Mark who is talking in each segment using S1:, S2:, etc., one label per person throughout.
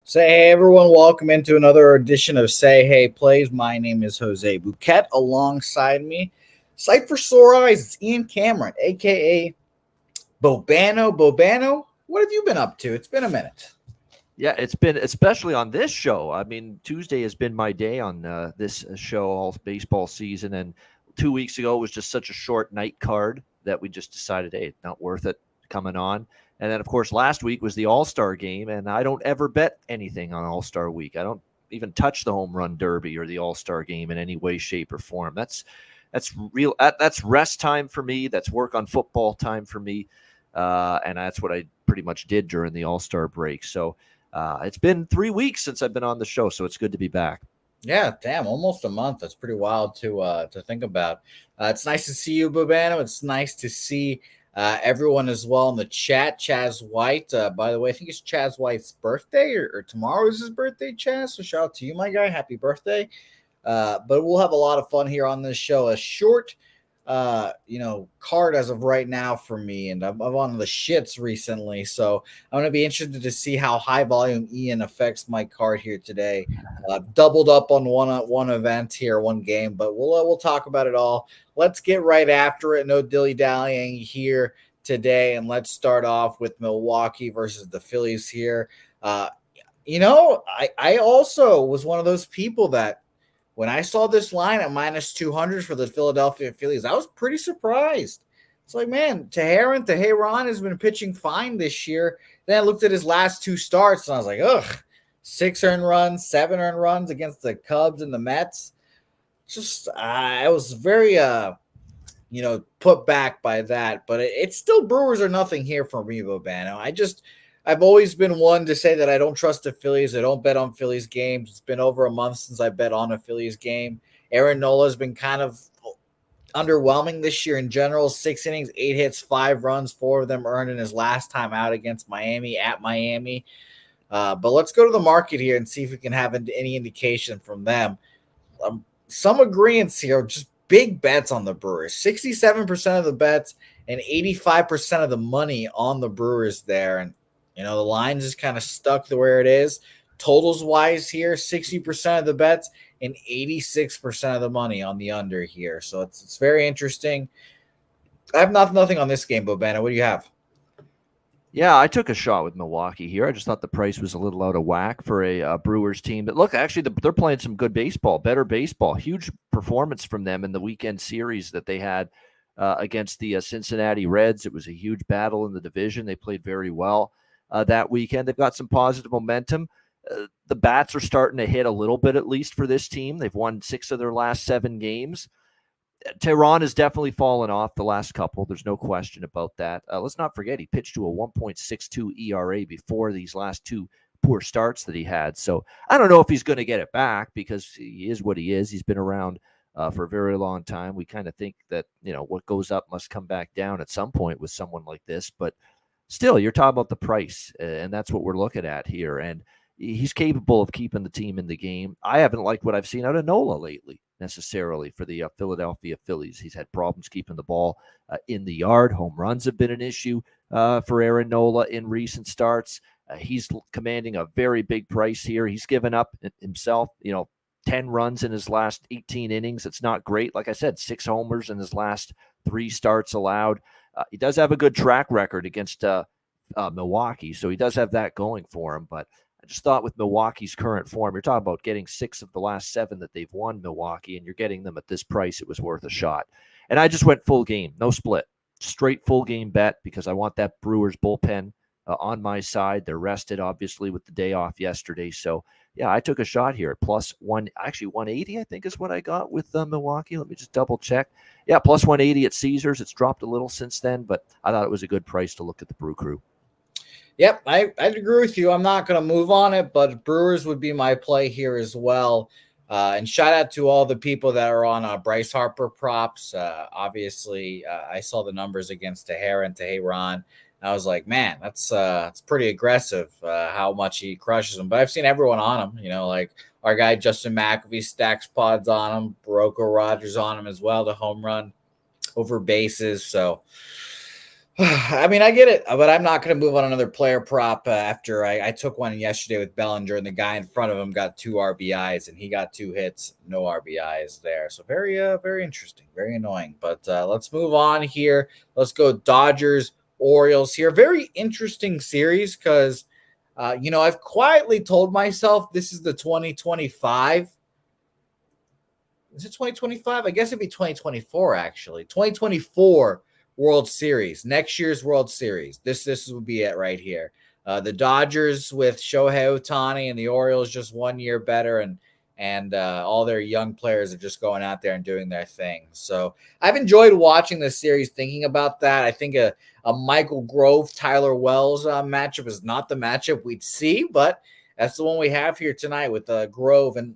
S1: Say hey, everyone. Welcome into another edition of Say Hey Plays. My name is Jose Bouquett. Alongside me, sight for sore eyes, it's Ian Cameron, a.k.a. Bobano. Bobano, what have you been up to? It's been a minute.
S2: Yeah, it's been, especially on this show. I mean, Tuesday has been my day on this show all baseball season. And 2 weeks ago was just such a short night card that we just decided, hey, it's not worth it coming on. And then, of course, last week was the All-Star game, and I don't ever bet anything on All-Star week. I don't even touch the Home Run Derby or the All-Star game in any way, shape, or form. That's real. That's rest time for me. That's work on football time for me, and that's what I pretty much did during the All-Star break. So it's been 3 weeks since I've been on the show, so it's good to be back.
S1: Yeah, damn, almost a month. That's pretty wild to think about. It's nice to see you, Bobano. It's nice to see everyone as well in the chat. Chaz White, by the way, I think it's Chaz White's birthday or tomorrow is his birthday, Chaz. So shout out to you, my guy. Happy birthday. But we'll have a lot of fun here on this show. A short, card as of right now for me. And I'm on the shits recently. So I'm going to be interested to see how high volume Ian affects my card here today. Doubled up on one event here, one game, but we'll talk about it all. Let's get right after it. No dilly-dallying here today, and let's start off with Milwaukee versus the Phillies here. I also was one of those people that when I saw this line at minus 200 for the Philadelphia Phillies, I was pretty surprised. It's like, man, Teheran has been pitching fine this year. Then I looked at his last two starts, and I was like, ugh. 6 earned runs, 7 earned runs against the Cubs and the Mets. Just I was very put back by that, but it's still Brewers or nothing here for me, Bobano. I've always been one to say that I don't trust the Phillies. I don't bet on Phillies games. It's been over a month since I bet on a Phillies game. Aaron Nola has been kind of underwhelming this year in general. 6 innings, 8 hits, 5 runs, 4 of them earned in his last time out against Miami at Miami. But let's go to the market here and see if we can have any indication from them. Some agreements here, just big bets on the Brewers. 67% of the bets and 85% of the money on the Brewers there. And, the line is kind of stuck to where it is. Totals-wise here, 60% of the bets and 86% of the money on the under here. So it's very interesting. I have nothing on this game, Bobana. What do you have?
S2: Yeah, I took a shot with Milwaukee here. I just thought the price was a little out of whack for a Brewers team. But look, actually, they're playing some good baseball, better baseball. Huge performance from them in the weekend series that they had against the Cincinnati Reds. It was a huge battle in the division. They played very well that weekend. They've got some positive momentum. The bats are starting to hit a little bit, at least for this team. They've won 6 of their last 7 games. Tehran has definitely fallen off the last couple. There's no question about that. Let's not forget he pitched to a 1.62 ERA before these last 2 poor starts that he had. So I don't know if he's going to get it back because he is what he is. He's been around for a very long time. We kind of think that, what goes up must come back down at some point with someone like this. But still, you're talking about the price, and that's what we're looking at here. And he's capable of keeping the team in the game. I haven't liked what I've seen out of Nola lately necessarily for the Philadelphia Phillies. He's had problems keeping the ball in the yard. Home runs have been an issue for Aaron Nola in recent starts. He's commanding a very big price here. He's given up himself, 10 runs in his last 18 innings. It's not great. Like I said, 6 homers in his last 3 starts allowed. He does have a good track record against Milwaukee, so he does have that going for him. But I just thought with Milwaukee's current form, you're talking about getting 6 of the last 7 that they've won, Milwaukee, and you're getting them at this price. It was worth a shot. And I just went full game, no split, straight full game bet because I want that Brewers bullpen on my side. They're rested, obviously, with the day off yesterday. So, yeah, I took a shot here. Plus 180, I think is what I got with Milwaukee. Let me just double check. Yeah, plus 180 at Caesars. It's dropped a little since then, but I thought it was a good price to look at the Brew Crew.
S1: Yep, I'd agree with you. I'm not going to move on it, but Brewers would be my play here as well. And shout out to all the people that are on Bryce Harper props. Obviously, I saw the numbers against Tehran. I was like, man, that's pretty aggressive how much he crushes them. But I've seen everyone on him, like our guy Justin McAfee stacks pods on him, Barocco Rogers on him as well, the home run over bases. So, I mean, I get it, but I'm not going to move on another player prop after I took one yesterday with Bellinger, and the guy in front of him got 2 RBIs, and he got 2 hits, no RBIs there. So very interesting, very annoying. But let's move on here. Let's go Dodgers, Orioles here. Very interesting series because, I've quietly told myself this is the 2025. Is it 2025? I guess it'd be 2024, actually. 2024 World Series, next year's World Series. This would be it right here. The Dodgers with Shohei Ohtani and the Orioles just 1 year better, and all their young players are just going out there and doing their thing. So I've enjoyed watching this series, thinking about that. I think a Michael Grove, Tyler Wells matchup is not the matchup we'd see, but that's the one we have here tonight with Grove. And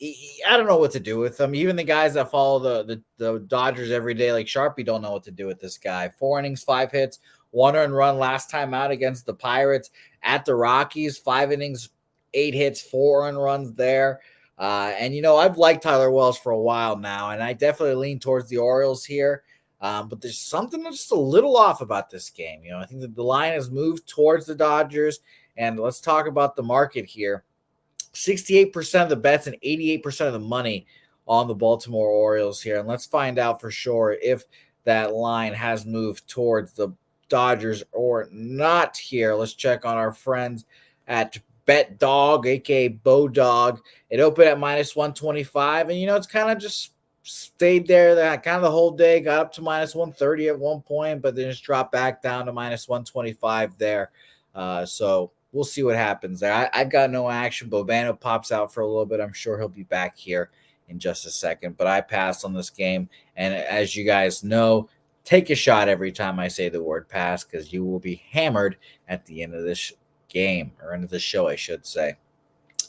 S1: I don't know what to do with them. Even the guys that follow the Dodgers every day, like Sharpie, don't know what to do with this guy. 4 innings, 5 hits, 1 earned run last time out against the Pirates at the Rockies. 5 innings, 8 hits, 4 earned runs there. And I've liked Tyler Wells for a while now, and I definitely lean towards the Orioles here. But there's something that's just a little off about this game. I think that the line has moved towards the Dodgers, and let's talk about the market here. 68% of the bets and 88% of the money on the Baltimore Orioles here. And let's find out for sure if that line has moved towards the Dodgers or not here. Let's check on our friends at Bet Dog, aka Bo Dog. It opened at minus 125, and it's kind of just stayed there that kind of the whole day, got up to minus 130 at one point, but then just dropped back down to minus 125 there. So we'll see what happens there. I've got no action. Bobano pops out for a little bit. I'm sure he'll be back here in just a second, but I passed on this game. And as you guys know, take a shot every time I say the word pass, because you will be hammered at the end of this game, or end of the show, I should say.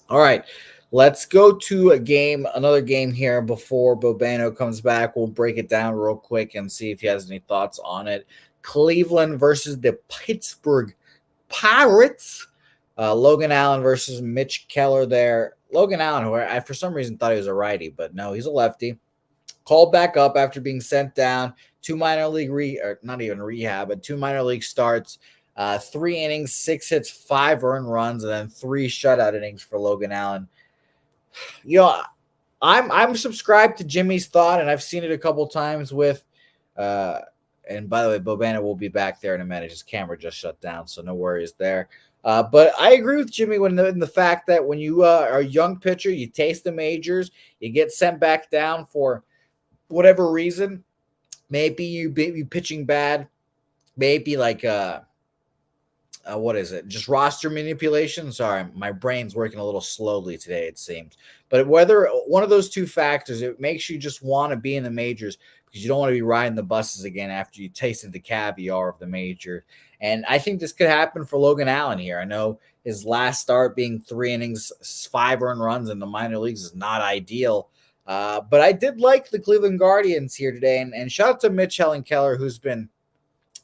S1: All right, let's go to another game here before Bobano comes back. We'll break it down real quick and see if he has any thoughts on it. Cleveland versus the Pittsburgh Pirates. Logan Allen versus Mitch Keller there. Logan Allen, who I for some reason thought he was a righty, but no, he's a lefty. Called back up after being sent down. 2 minor league not even rehab, but 2 minor league starts. 3 innings, 6 hits, 5 earned runs, and then 3 shutout innings for Logan Allen. I'm subscribed to Jimmy's thought, and I've seen it a couple times with and by the way, Bobana will be back there in a minute. His camera just shut down, so no worries there. But I agree with Jimmy in the fact that when you are a young pitcher, you taste the majors, you get sent back down for whatever reason. Maybe you be pitching bad. Maybe like what is it? Just roster manipulation. Sorry, my brain's working a little slowly today, it seems. But whether one of those two factors, it makes you just want to be in the majors because you don't want to be riding the buses again after you tasted the caviar of the major. And I think this could happen for Logan Allen here. I know his last start being 3 innings, 5 earned runs in the minor leagues is not ideal. But I did like the Cleveland Guardians here today. And shout out to Mitch Keller, who's been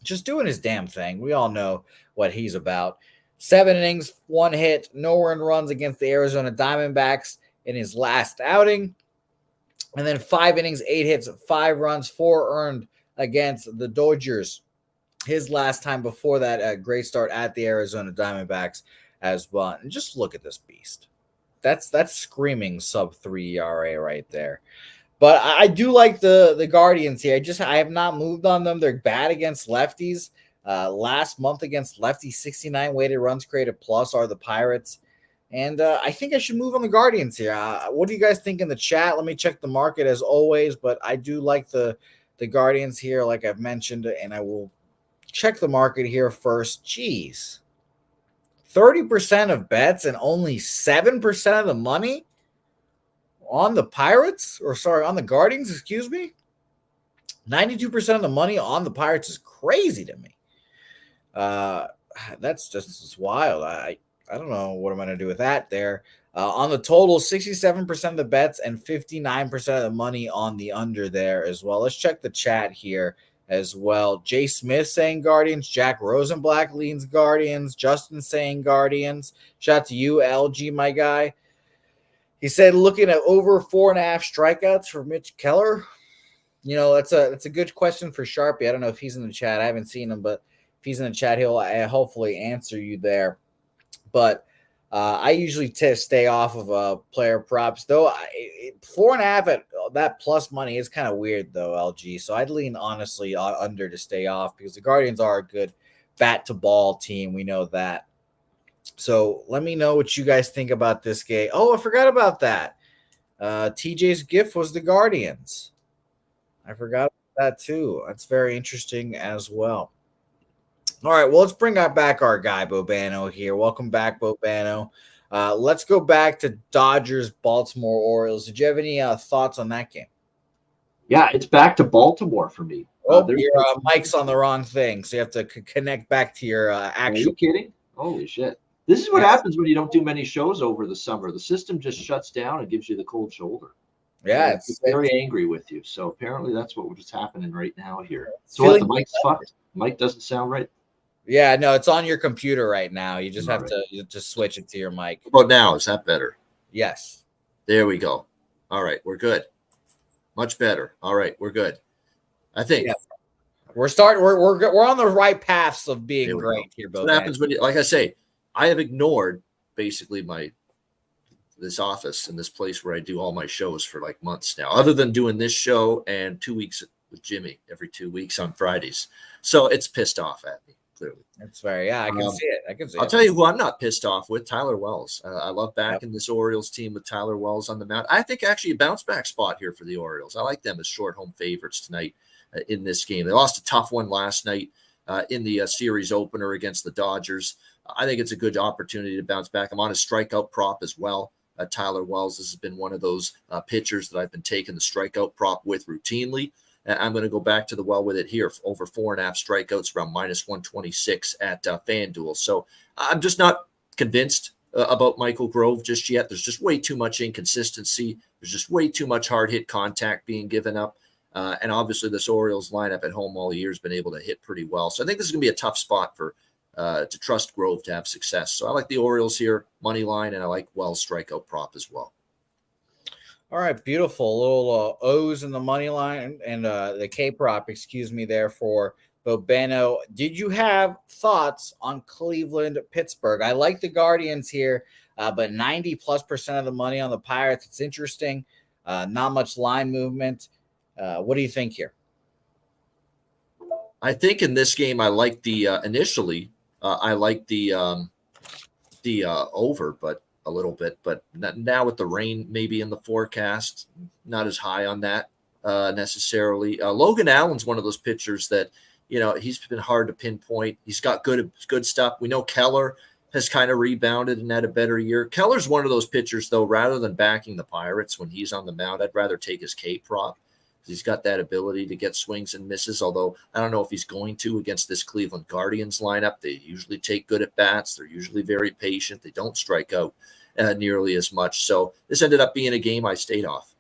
S1: just doing his damn thing. We all know what he's about. 7 innings, 1 hit, no earned runs against the Arizona Diamondbacks in his last outing. And then 5 innings, 8 hits, 5 runs, 4 earned against the Dodgers. His last time before that, great start at the Arizona Diamondbacks as well. And just look at this beast. That's screaming sub-3 ERA right there. But I do like the Guardians here. I have not moved on them. They're bad against lefties. Last month against lefties, 69 weighted runs created plus are the Pirates. And I think I should move on the Guardians here. What do you guys think in the chat? Let me check the market as always. But I do like the Guardians here, like I've mentioned. And I will check the market here first. Jeez. 30% of bets and only 7% of the money on the Pirates, on the Guardians, excuse me. 92% of the money on the Pirates is crazy to me. That's just wild. I don't know what I'm going to do with that there. On the total, 67% of the bets and 59% of the money on the under there as well. Let's check the chat here as well. Jay Smith saying Guardians. Jack Rosenblatt leans Guardians. Justin saying Guardians. Shout out to you, LG, my guy. He said looking at over 4.5 strikeouts for Mitch Keller. You know, that's a good question for Sharpie. I don't know if he's in the chat. I haven't seen him, but if he's in the chat, he'll hopefully answer you there. But I usually stay off of player props, though. 4.5 at that plus money is kind of weird, though, LG. So I'd lean honestly under to stay off because the Guardians are a good bat to ball team. We know that. So let me know what you guys think about this game. Oh, I forgot about that. TJ's gift was the Guardians. I forgot that too. That's very interesting as well. All right, well, let's bring back our guy, Bobano, here. Welcome back, Bobano. Let's go back to Dodgers, Baltimore Orioles. Did you have any thoughts on that game?
S3: Yeah, it's back to Baltimore for me.
S1: Oh, your mic's on the wrong thing, so you have to connect back to your actual.
S3: Are you kidding? Holy shit. This is what happens when you don't do many shows over the summer. The system just shuts down and gives you the cold shoulder.
S1: Yeah,
S3: it's very angry with you. So apparently that's what's happening right now here. So what, the mic's fucked? Mic doesn't sound right?
S1: Yeah, no, it's on your computer right now. You just have to switch it to your mic.
S3: Well, now is that better?
S1: Yes.
S3: There we go. All right, we're good. Much better. All right, we're good. I think. Yeah.
S1: We're on the right paths of being great here, Bo.
S3: What happens when you, like I say, I have ignored basically this office and this place where I do all my shows for like months now, other than doing this show and 2 weeks with Jimmy every 2 weeks on Fridays. So it's pissed off at me, clearly.
S1: That's fair. Yeah, I can see it.
S3: I'll tell you who I'm not pissed off with, Tyler Wells. I love backing this Orioles team with Tyler Wells on the mound. I think actually a bounce back spot here for the Orioles. I like them as short home favorites tonight in this game. They lost a tough one last night in the series opener against the Dodgers. I think it's a good opportunity to bounce back. I'm on a strikeout prop as well. Tyler Wells, this has been one of those pitchers that I've been taking the strikeout prop with routinely. And I'm going to go back to the well with it here. Over 4.5 strikeouts, around minus 126 at FanDuel. So I'm just not convinced about Michael Grove just yet. There's just way too much inconsistency. There's just way too much hard hit contact being given up. And obviously this Orioles lineup at home all year has been able to hit pretty well. So I think this is going to be a tough spot to trust Grove to have success. So I like the Orioles here, money line, and I like Wells strikeout prop as well.
S1: All right, beautiful. Little O's in the money line and the K prop, there for Bobano. Did you have thoughts on Cleveland, Pittsburgh? I like the Guardians here, but 90+% of the money on the Pirates. It's interesting. Not much line movement. What do you think here?
S3: I think in this game, I like the initially. I like the over, but a little bit. But now with the rain maybe in the forecast, not as high on that necessarily. Logan Allen's one of those pitchers that, he's been hard to pinpoint. He's got good stuff. We know Keller has kind of rebounded and had a better year. Keller's one of those pitchers, though, rather than backing the Pirates when he's on the mound, I'd rather take his K prop. He's got that ability to get swings and misses, although I don't know if he's going to against this Cleveland Guardians lineup. They usually take good at bats. They're usually very patient. They don't strike out nearly as much. So this ended up being a game I stayed off.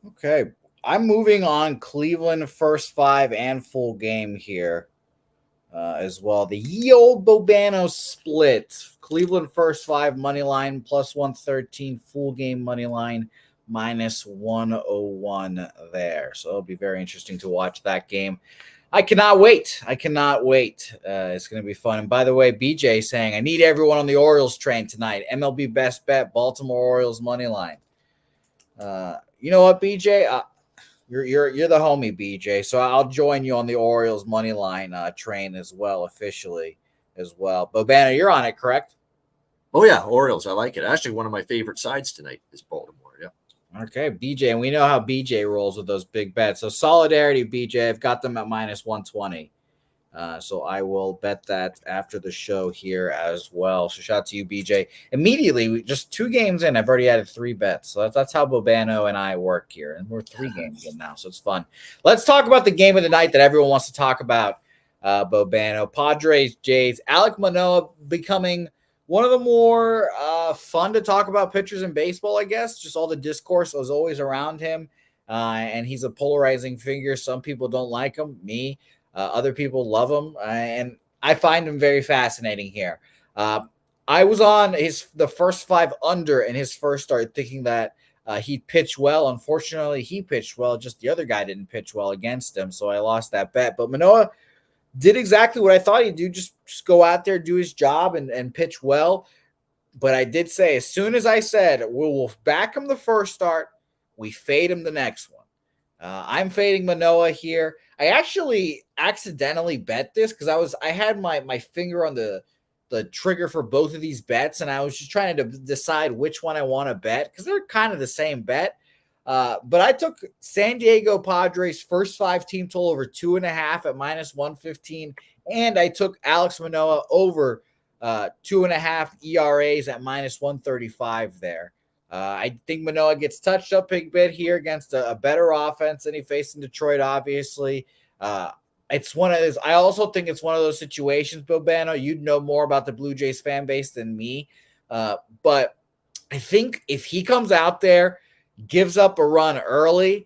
S1: Okay. I'm moving on Cleveland first 5 and full game here as well. The ye old Bobano split. Cleveland first 5 money line plus 113, full game money line minus 101 there. So it'll be very interesting to watch that game. I cannot wait. It's going to be fun. And by the way, BJ saying, I need everyone on the Orioles train tonight. MLB best bet, Baltimore Orioles money line. You know what, BJ? You're the homie, BJ. So I'll join you on the Orioles money line train as well, officially as well. Bobana, you're on it, correct?
S3: Oh, yeah, Orioles. I like it. Actually, one of my favorite sides tonight is Baltimore. Yeah.
S1: Okay, BJ, and we know how BJ rolls with those big bets. So solidarity, BJ, I've got them at minus 120. So I will bet that after the show here as well. So shout out to you, BJ. Immediately, just 2 games in, I've already added 3 bets. So that's how Bobano and I work here. And we're 3 games in now, so it's fun. Let's talk about the game of the night that everyone wants to talk about, Bobano. Padres, Jays, Alek Manoah becoming one of the more fun to talk about pitchers in baseball, I guess. Just all the discourse was always around him. and he's a polarizing figure. Some people don't like him. Me, other people love him, and I find him very fascinating here. I was on the first 5 under in his first start, thinking that he'd pitch well. Unfortunately, he pitched well. Just the other guy didn't pitch well against him, so I lost that bet. But Manoah did exactly what I thought he'd do. Just go out there, do his job, and pitch well. But I did say, as soon as I said, we'll back him the first start, we fade him the next one. I'm fading Manoah here. I actually accidentally bet this because I had my finger on the trigger for both of these bets, and I was just trying to decide which one I want to bet because they're kind of the same bet. But I took San Diego Padres first 5 team total over 2.5 at -115, and I took Alex Manoah over 2.5 ERAs at -135 there. I think Manoah gets touched up a bit here against a better offense than he faced in Detroit, obviously. It's one of those. I also think it's one of those situations, Bobano. You'd know more about the Blue Jays fan base than me. But I think if he comes out there, gives up a run early,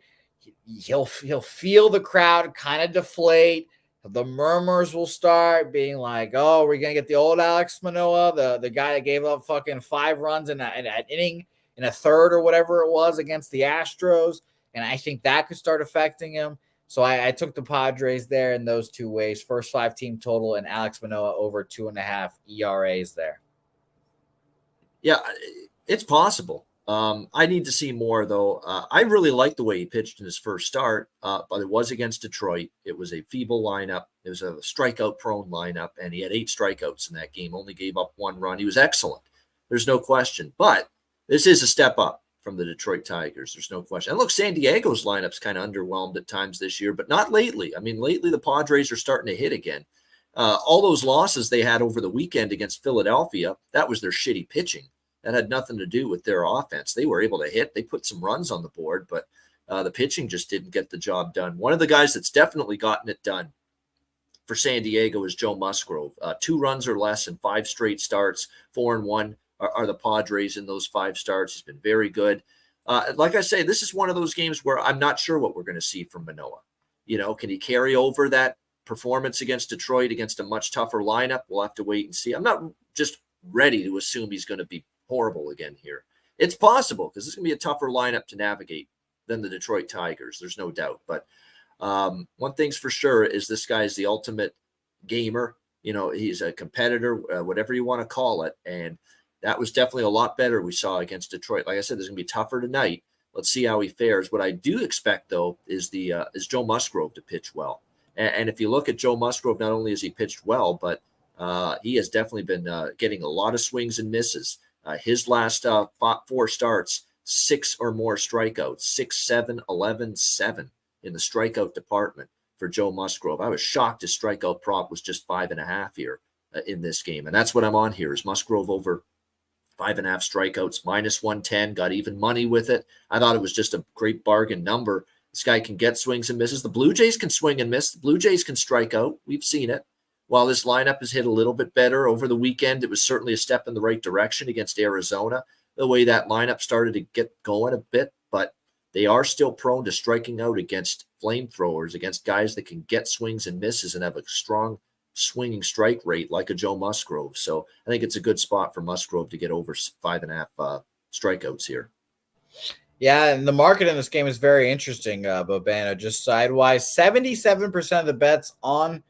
S1: he'll feel the crowd kind of deflate. The murmurs will start being like, oh, we're going to get the old Alex Manoah, the guy that gave up fucking 5 runs in an inning in a third or whatever it was against the Astros. And I think that could start affecting him. So I took the Padres there in those 2 ways. First 5 team total and Alex Manoah over 2.5 ERAs there.
S3: Yeah, it's possible. I need to see more, though. I really liked the way he pitched in his first start, but it was against Detroit. It was a feeble lineup. It was a strikeout-prone lineup, and he had 8 strikeouts in that game, only gave up 1 run. He was excellent. There's no question. But this is a step up from the Detroit Tigers. There's no question. And look, San Diego's lineup's kind of underwhelmed at times this year, but not lately. I mean, lately the Padres are starting to hit again. All those losses they had over the weekend against Philadelphia, that was their shitty pitching. That had nothing to do with their offense. They were able to hit. They put some runs on the board, but the pitching just didn't get the job done. One of the guys that's definitely gotten it done for San Diego is Joe Musgrove. 2 runs or less in 5 straight starts. 4-1 are the Padres in those 5 starts. He's been very good. Like I say, this is one of those games where I'm not sure what we're going to see from Manoah. You know, can he carry over that performance against Detroit against a much tougher lineup? We'll have to wait and see. I'm not just ready to assume he's going to be horrible again here. It's possible because it's going to be a tougher lineup to navigate than the Detroit Tigers. There's no doubt. But one thing's for sure is this guy is the ultimate gamer. You know, he's a competitor, whatever you want to call it. And that was definitely a lot better we saw against Detroit. Like I said, there's going to be tougher tonight. Let's see how he fares. What I do expect, though, is Joe Musgrove to pitch well. And if you look at Joe Musgrove, not only has he pitched well, but he has definitely been getting a lot of swings and misses. His last 4 starts, 6 or more strikeouts, 6, 7, 11, 7 in the strikeout department for Joe Musgrove. I was shocked his strikeout prop was just 5.5 here in this game. And that's what I'm on here is Musgrove over 5.5 strikeouts, -110, got even money with it. I thought it was just a great bargain number. This guy can get swings and misses. The Blue Jays can swing and miss. The Blue Jays can strike out. We've seen it. While this lineup has hit a little bit better over the weekend, it was certainly a step in the right direction against Arizona, the way that lineup started to get going a bit, but they are still prone to striking out against flamethrowers, against guys that can get swings and misses and have a strong swinging strike rate like a Joe Musgrove. So I think it's a good spot for Musgrove to get over 5.5 strikeouts here.
S1: Yeah, and the market in this game is very interesting, Bobano, just sidewise. 77% of the bets on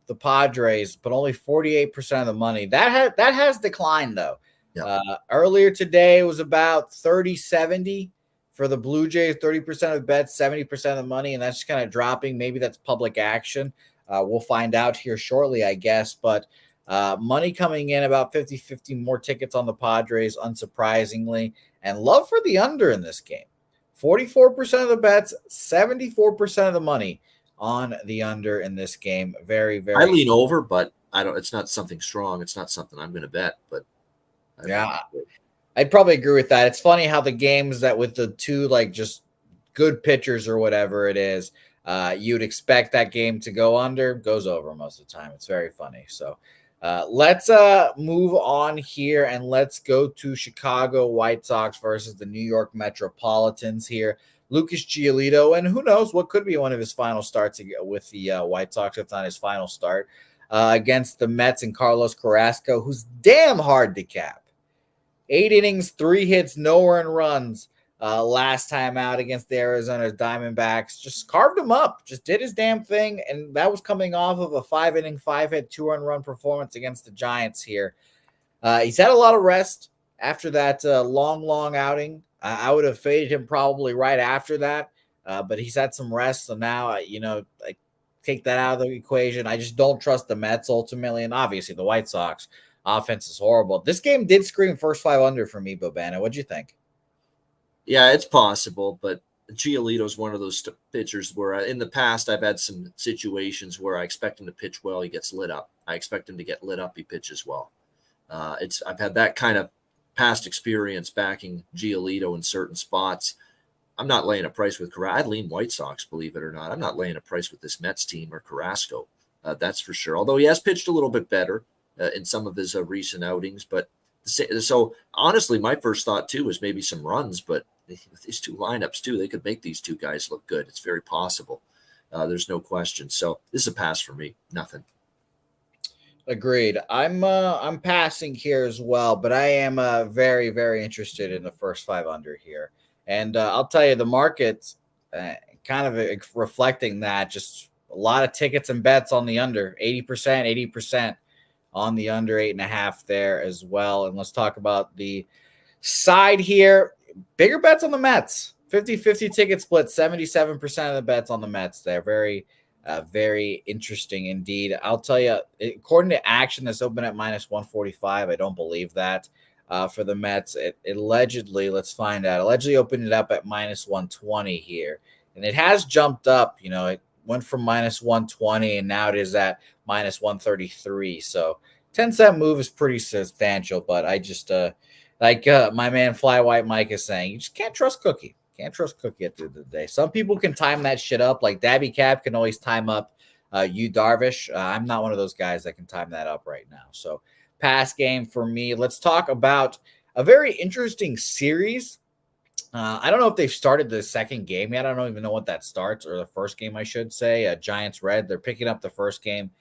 S1: the Padres, but only 48% of the money. That has declined, though.
S3: Yeah.
S1: Earlier today, it was about 30-70 for the Blue Jays, 30% of bets, 70% of the money, and that's just kind of dropping. Maybe that's public action. We'll find out here shortly, I guess. But money coming in, about 50-50 more tickets on the Padres, unsurprisingly. And love for the under in this game. 44% of the bets, 74% of the money on the under in this game. Very, very.
S3: I lean over, but I don't. It's not something strong. It's not something I'm going to bet. But
S1: yeah, I'd probably agree with that. It's funny how the games that with the 2 like just good pitchers or whatever it is, you'd expect that game to go under, goes over most of the time. It's very funny. So let's move on here and let's go to Chicago White Sox versus the New York Metropolitans here. Lucas Giolito, and who knows what could be one of his final starts with the White Sox, if not his final start, against the Mets and Carlos Carrasco, who's damn hard to cap. 8 innings, 3 hits, no earned runs last time out against the Arizona Diamondbacks. Just carved him up, just did his damn thing, and that was coming off of a 5-inning, 5-hit, 2-earned run performance against the Giants here. He's had a lot of rest after that long outing. I would have faded him probably right after that, but he's had some rest, so now, I take that out of the equation. I just don't trust the Mets ultimately, and obviously the White Sox. Offense is horrible. This game did scream first 5 under for me, Bobana. What'd you think?
S3: Yeah, it's possible, but Giolito's one of those pitchers where in the past I've had some situations where I expect him to pitch well, he gets lit up. I expect him to get lit up, he pitches well. I've had that kind of past experience backing Giolito in certain spots. I'm not laying a price with Carrasco. I'd lean White Sox, believe it or not. I'm not laying a price with this Mets team or Carrasco. That's for sure. Although he has pitched a little bit better in some of his recent outings. But so honestly, my first thought too was maybe some runs, but with these two lineups too, they could make these two guys look good. It's very possible. There's no question. So this is a pass for me. Nothing.
S1: Agreed. I'm passing here as well, but I am very, very interested in the first 5 under here. And I'll tell you, the market's kind of reflecting that. Just a lot of tickets and bets on the under, 80% on the under 8.5 there as well. And let's talk about the side here. Bigger bets on the Mets. 50-50 ticket split, 77% of the bets on the Mets. They're very, very interesting indeed. I'll tell you, according to Action, that's open at -145. I don't believe that for the Mets. It allegedly, let's find out, allegedly opened it up at -120 here. And it has jumped up. It went from -120 and now it is at -133. So 10-cent move is pretty substantial, but I just like my man Fly White Mike is saying, you just can't trust Cookie. Can't trust Cookie at the end of the day. Some people can time that shit up. Like Dabby Cap can always time up Yu Darvish. I'm not one of those guys that can time that up right now. So pass game for me. Let's talk about a very interesting series. I don't know if they've started the second game yet. I don't even know what that starts, or the first game, I should say. Giants Red. They're picking up the first game.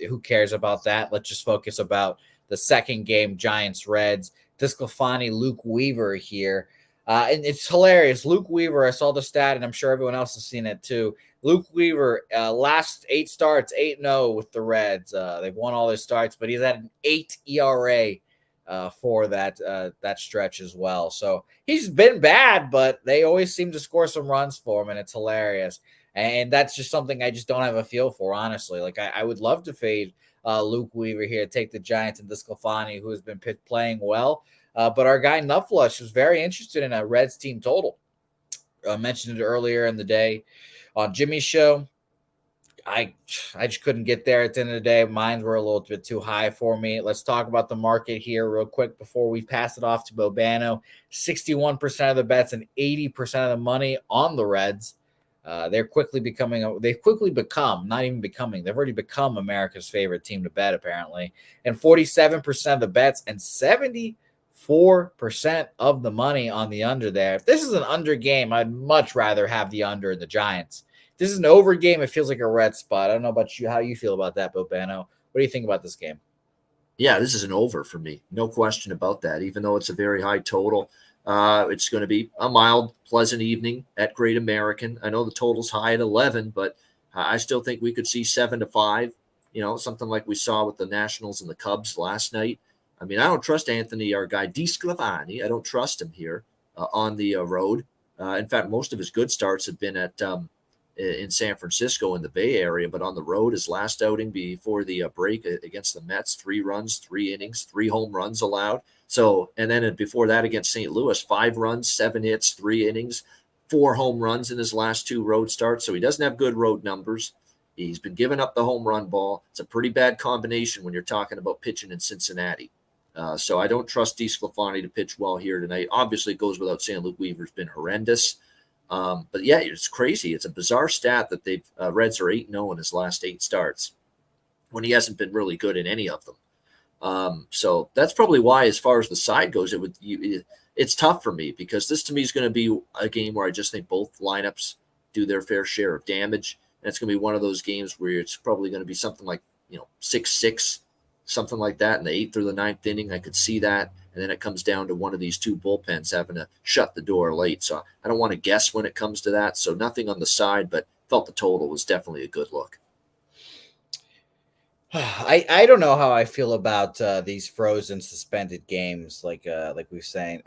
S1: Who cares about that? Let's just focus about the second game, Giants Reds. Disclafani, Luke Weaver here. And it's hilarious. Luke Weaver, I saw the stat, and I'm sure everyone else has seen it too. Luke Weaver, last 8 starts, 8-0 with the Reds. They've won all their starts, but he's at an 8 ERA for that stretch as well. So he's been bad, but they always seem to score some runs for him, and it's hilarious. And that's just something I just don't have a feel for, honestly. Like I would love to fade Luke Weaver here, take the Giants and Disclafani, who has been playing well. But our guy Nufflush was very interested in a Reds team total. I mentioned it earlier in the day on Jimmy's show. I just couldn't get there at the end of the day. Mines were a little bit too high for me. Let's talk about the market here real quick before we pass it off to Bobano. 61% of the bets and 80% of the money on the Reds. They've quickly become, not even becoming, they've already become America's favorite team to bet, apparently. And 47% of the bets and 74% of the money on the under there. If this is an under game, I'd much rather have the under in the Giants. If this is an over game, it feels like a red spot. I don't know about you, how you feel about that, Bobano. What do you think about this game?
S3: Yeah, this is an over for me. No question about that. Even though it's a very high total, it's going to be a mild, pleasant evening at Great American. I know the total's high at 11, but I still think we could see 7-5, something like we saw with the Nationals and the Cubs last night. I mean, I don't trust Anthony, our guy, DeSclafani. I don't trust him here on the road. In fact, most of his good starts have been at in San Francisco in the Bay Area, but on the road, his last outing before the break against the Mets, 3 runs, 3 innings, 3 home runs allowed. So, and then before that against St. Louis, 5 runs, 7 hits, 3 innings, 4 home runs in his last 2 road starts. So he doesn't have good road numbers. He's been giving up the home run ball. It's a pretty bad combination when you're talking about pitching in Cincinnati. So I don't trust DeSclafani to pitch well here tonight. Obviously, it goes without saying Luke Weaver's been horrendous. But yeah, it's crazy. It's a bizarre stat that they've Reds are 8-0 in his last 8 starts when he hasn't been really good in any of them. So that's probably why, as far as the side goes, it's tough for me because this to me is going to be a game where I just think both lineups do their fair share of damage. And it's going to be one of those games where it's probably going to be something like, 6-6, something like that in the 8th or the 9th inning. I could see that. And then it comes down to one of these two bullpens having to shut the door late. So I don't want to guess when it comes to that. So nothing on the side, but felt the total was definitely a good look.
S1: I don't know how I feel about these frozen suspended games, like we've saying.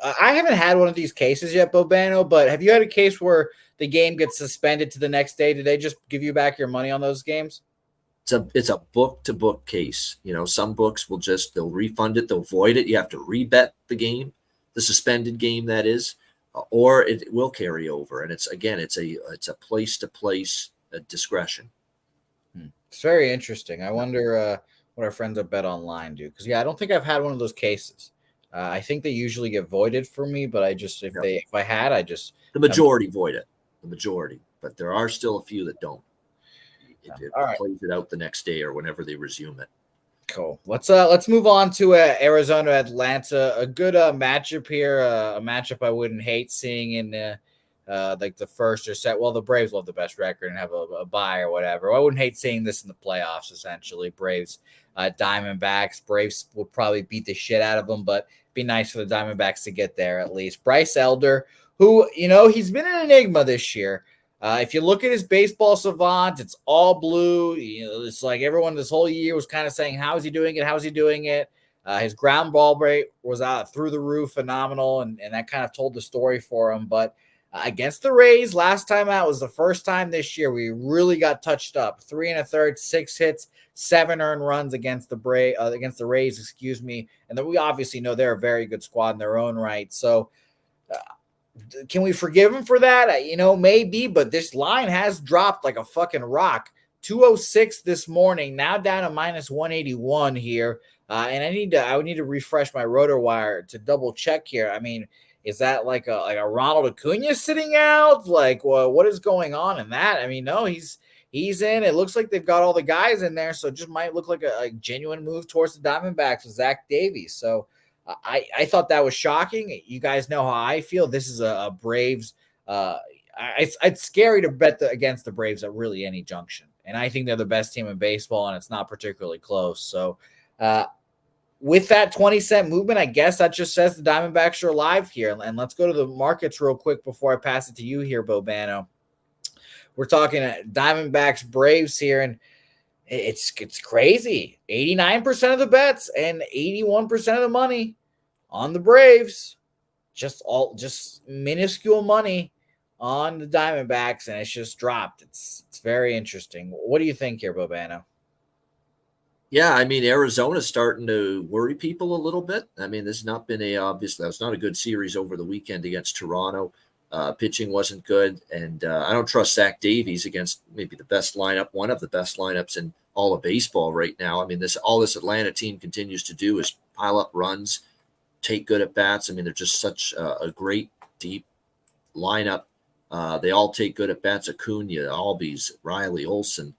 S1: I haven't had one of these cases yet, Bobano. But have you had a case where the game gets suspended to the next day? Did they just give you back your money on those games?
S3: It's a book to book case. Some books they'll refund it, they'll void it. You have to rebet the game, the suspended game that is, or it will carry over. And it's a place to place discretion.
S1: It's very interesting. I wonder what our friends at Bet Online do, because I don't think I've had one of those cases. I think they usually get voided for me, but if I had,
S3: the majority void it, but there are still a few that don't. It plays it out the next day or whenever they resume it.
S1: Cool. Let's move on to Arizona Atlanta. A good matchup here. A matchup I wouldn't hate seeing in like the first or set. Well, the Braves will have the best record and have a bye or whatever. I wouldn't hate seeing this in the playoffs. Essentially, Braves, Diamondbacks. Braves would probably beat the shit out of them, but it'd be nice for the Diamondbacks to get there at least. Bryce Elder, who he's been an enigma this year. If you look at his baseball savant, it's all blue. It's like everyone this whole year was kind of saying, how is he doing it? How's he doing it? His ground ball rate was out through the roof, phenomenal, and that kind of told the story for him. But against the Rays, last time out was the first time this year we really got touched up. 3 1/3, 6 hits, 7 earned runs against the Rays, excuse me. And then we obviously know they're a very good squad in their own right. So can we forgive him for that? Maybe, but this line has dropped like a fucking rock. 206 this morning, now down to minus 181 here. And I would need to refresh my rotor wire to double check here. I mean, is that like a Ronald Acuna sitting out? Like, well, what is going on in that? I mean, no, he's in. It looks like they've got all the guys in there, so it just might look like a genuine move towards the Diamondbacks with Zach Davies. So I thought that was shocking. You guys know how I feel. This is a Braves. It's scary to bet against the Braves at really any junction. And I think they're the best team in baseball, and it's not particularly close. So with that 20-cent movement, I guess that just says the Diamondbacks are alive here. And let's go to the markets real quick before I pass it to you here, Bobano. We're talking Diamondbacks Braves here, and it's crazy. 89% of the bets and 81% of the money on the Braves. Just minuscule money on the Diamondbacks, and it's just dropped. It's very interesting. What do you think here, Bobano?
S3: Yeah, I mean, Arizona's starting to worry people a little bit. I mean, this has not been obviously, that was not a good series over the weekend against Toronto. Pitching wasn't good, and I don't trust Zach Davies against maybe the best lineup, one of the best lineups in all of baseball right now. I mean, this Atlanta team continues to do is pile up runs, take good at bats. I mean, they're just such a great deep lineup. They all take good at bats. Acuna, Albies, Riley, Olsen,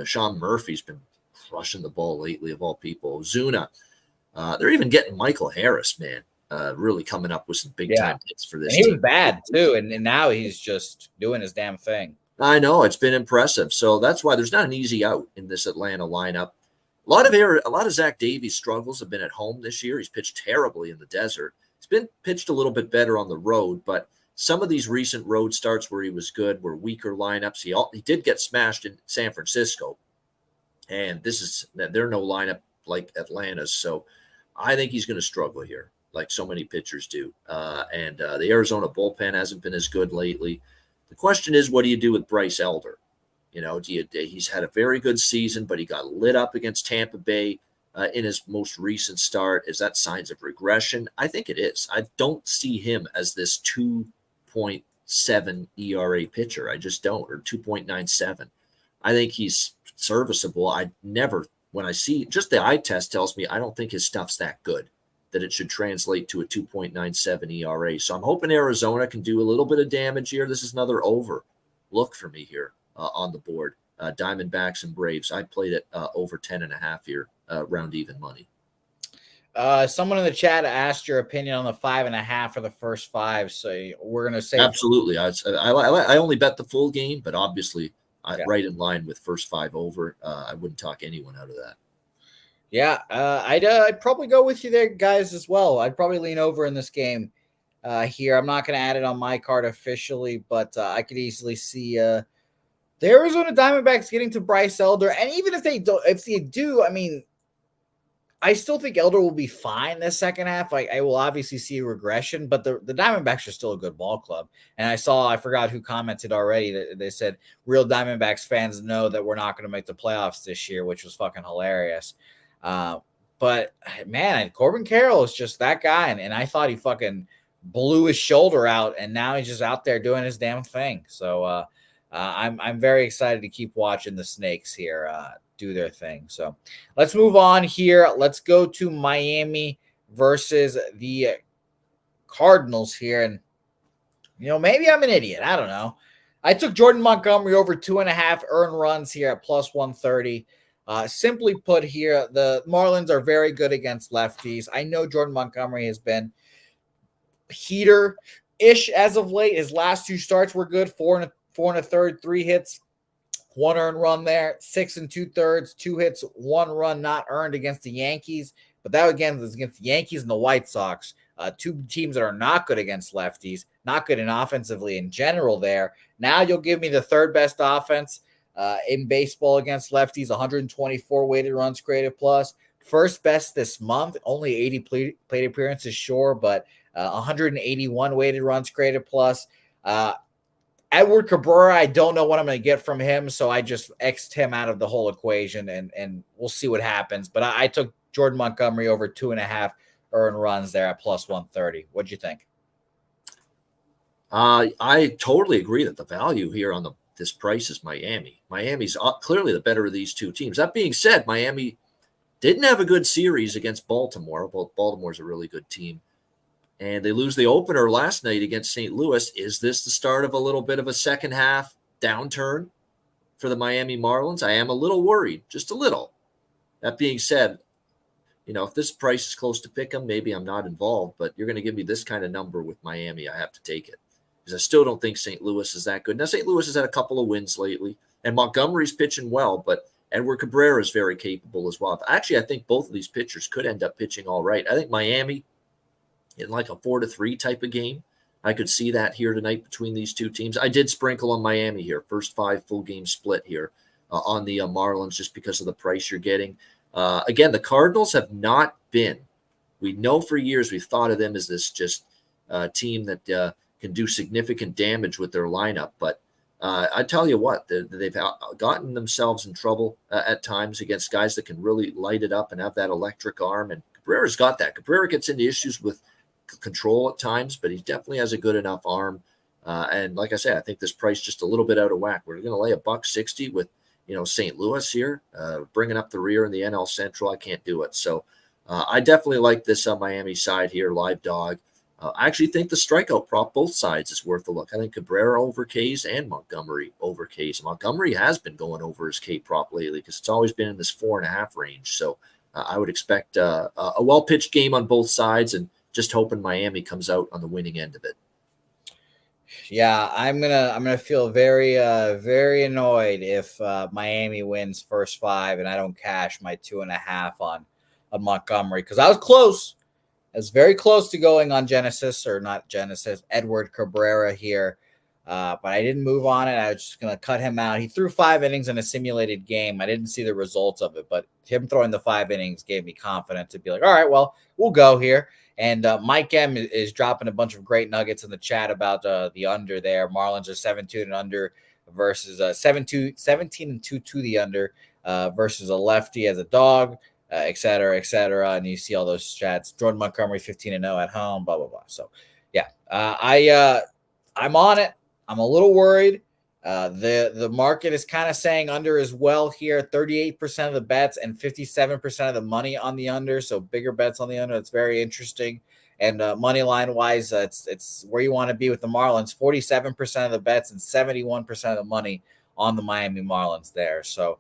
S3: Sean Murphy's been crushing the ball lately, of all people. Ozuna. They're even getting Michael Harris, man. Really coming up with some big time hits for this
S1: team. He
S3: was
S1: bad too, and now he's just doing his damn thing.
S3: I know, it's been impressive. So that's why there's not an easy out in this Atlanta lineup. A lot of Zach Davies' struggles have been at home this year. He's pitched terribly in the desert. He's been pitched a little bit better on the road, but some of these recent road starts where he was good were weaker lineups. He did get smashed in San Francisco, and they're no lineup like Atlanta's. So I think he's going to struggle here, like so many pitchers do. And the Arizona bullpen hasn't been as good lately. The question is, what do you do with Bryce Elder? He's had a very good season, but he got lit up against Tampa Bay in his most recent start. Is that signs of regression? I think it is. I don't see him as this 2.7 ERA pitcher. I just don't, or 2.97. I think he's serviceable. When I see just the eye test tells me I don't think his stuff's that good that it should translate to a 2.97 ERA. So I'm hoping Arizona can do a little bit of damage here. This is another over look for me here on the board. Diamondbacks and Braves. I played it over 10.5 here, round even money.
S1: Someone in the chat asked your opinion on the 5.5 for the first 5. So we're gonna say
S3: Absolutely. I only bet the full game, but obviously,
S1: Yeah.
S3: right in line with first 5 over. I wouldn't talk anyone out of that.
S1: Yeah, I'd probably go with you there, guys, as well. I'd probably lean over in this game here. I'm not going to add it on my card officially, but I could easily see the Arizona Diamondbacks getting to Bryce Elder, and even if they do, I mean, I still think Elder will be fine this second half. I will obviously see a regression, but the Diamondbacks are still a good ball club. And I forgot who commented already that they said real Diamondbacks fans know that we're not going to make the playoffs this year, which was fucking hilarious. But man, Corbin Carroll is just that guy. And I thought he fucking blew his shoulder out, and now he's just out there doing his damn thing. So I'm very excited to keep watching the Snakes here do their thing. So let's move on here. Let's go to Miami versus the Cardinals here. And, maybe I'm an idiot. I don't know. I took Jordan Montgomery over 2.5 earned runs here at plus 130. Simply put here, the Marlins are very good against lefties. I know Jordan Montgomery has been heater-ish as of late. His last 2 starts were good, 4 1/3, 3 hits, 1 earned run there, 6 2/3, 2 hits, 1 run not earned against the Yankees. But that, again, was against the Yankees and the White Sox, 2 teams that are not good against lefties, not good in offensively in general there. Now you'll give me the third best offense in baseball against lefties, 124 weighted runs created plus. First best this month, only 80 plate appearances, sure, but 181 weighted runs created plus. Edward Cabrera, I don't know what I'm going to get from him, so I just X'd him out of the whole equation, and we'll see what happens. But I took Jordan Montgomery over 2.5 earned runs there at plus 130. What'd you think?
S3: I totally agree that the value here on this price is Miami. Miami's clearly the better of these 2 teams. That being said, Miami didn't have a good series against Baltimore. Well, Baltimore's a really good team. And they lose the opener last night against St. Louis. Is this the start of a little bit of a second half downturn for the Miami Marlins? I am a little worried, just a little. That being said, if this price is close to pick 'em, maybe I'm not involved, but you're going to give me this kind of number with Miami, I have to take it. Because I still don't think St. Louis is that good. Now, St. Louis has had a couple of wins lately, and Montgomery's pitching well, but Edward Cabrera is very capable as well. Actually, I think both of these pitchers could end up pitching all right. I think Miami, in like a 4-3 type of game, I could see that here tonight between these 2 teams. I did sprinkle on Miami here, first 5 full game split here on the Marlins, just because of the price you're getting. Again, the Cardinals have not been. We know for years we've thought of them as this just team that can do significant damage with their lineup. But I tell you what, they've gotten themselves in trouble at times against guys that can really light it up and have that electric arm. And Cabrera's got that. Cabrera gets into issues with control at times, but he definitely has a good enough arm. And like I said, I think this price just a little bit out of whack. We're going to lay $160 with St. Louis here, bringing up the rear in the NL Central. I can't do it. So I definitely like this Miami side here, live dog. I actually think the strikeout prop, both sides, is worth a look. I think Cabrera over Ks and Montgomery over Ks. Montgomery has been going over his K prop lately because it's always been in this 4.5 range. So I would expect a well-pitched game on both sides, and just hoping Miami comes out on the winning end of it.
S1: Yeah, I'm gonna feel very very annoyed if Miami wins first 5 and I don't cash my 2.5 on Montgomery, because I was close. I was very close to going on Edward Cabrera here, but I didn't move on it. I was just gonna cut him out. He threw 5 innings in a simulated game. I didn't see the results of it, but him throwing the 5 innings gave me confidence to be like, all right, well, we'll go here. And Mike M is dropping a bunch of great nuggets in the chat about the under there. Marlins are 7-2 and under versus 17-2 to the under versus a lefty as a dog, et cetera, et cetera. And you see all those chats. Jordan Montgomery 15-0 at home, blah, blah, blah. So, yeah, I'm on it. I'm a little worried. The market is kind of saying under as well here. 38% of the bets and 57% of the money on the under. So bigger bets on the under. It's very interesting. And money line wise, it's where you want to be with the Marlins. 47% of the bets and 71% of the money on the Miami Marlins there. So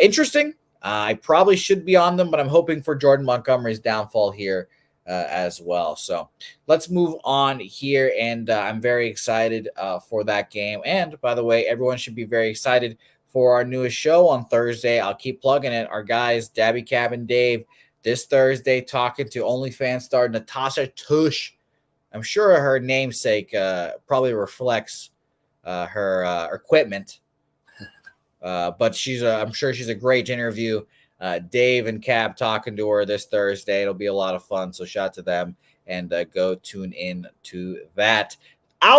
S1: interesting. I probably should be on them, but I'm hoping for Jordan Montgomery's downfall here as well. So let's move on here, and I'm very excited for that game. And by the way, everyone should be very excited for our newest show on Thursday. I'll keep plugging it. Our guys, Dabby Cab and Dave, this Thursday talking to OnlyFans star Natasha Tush. I'm sure her namesake probably reflects her equipment. But I'm sure she's a great interview. Dave and Cab talking to her this Thursday. It'll be a lot of fun. So shout out to them and go tune in to that. I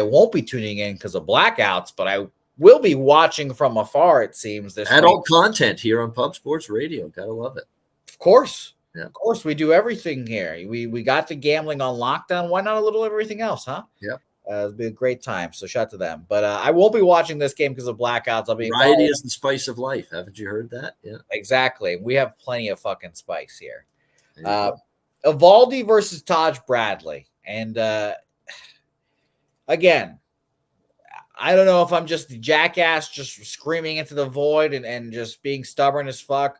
S1: won't be tuning in because of blackouts, but I will be watching from afar, it seems. This
S3: adult content here on Pub Sports Radio. Gotta love it.
S1: Of course.
S3: Yeah.
S1: Of course, we do everything here. We got the gambling on lockdown. Why not a little everything else, huh?
S3: Yeah.
S1: It'll be a great time. So shout out to them. But I won't be watching this game because of blackouts. I'll be
S3: variety is the spice of life. Haven't you heard that? Yeah.
S1: Exactly. We have plenty of fucking spice here. Evaldi versus Taj Bradley. And again, I don't know if I'm just the jackass just screaming into the void and just being stubborn as fuck.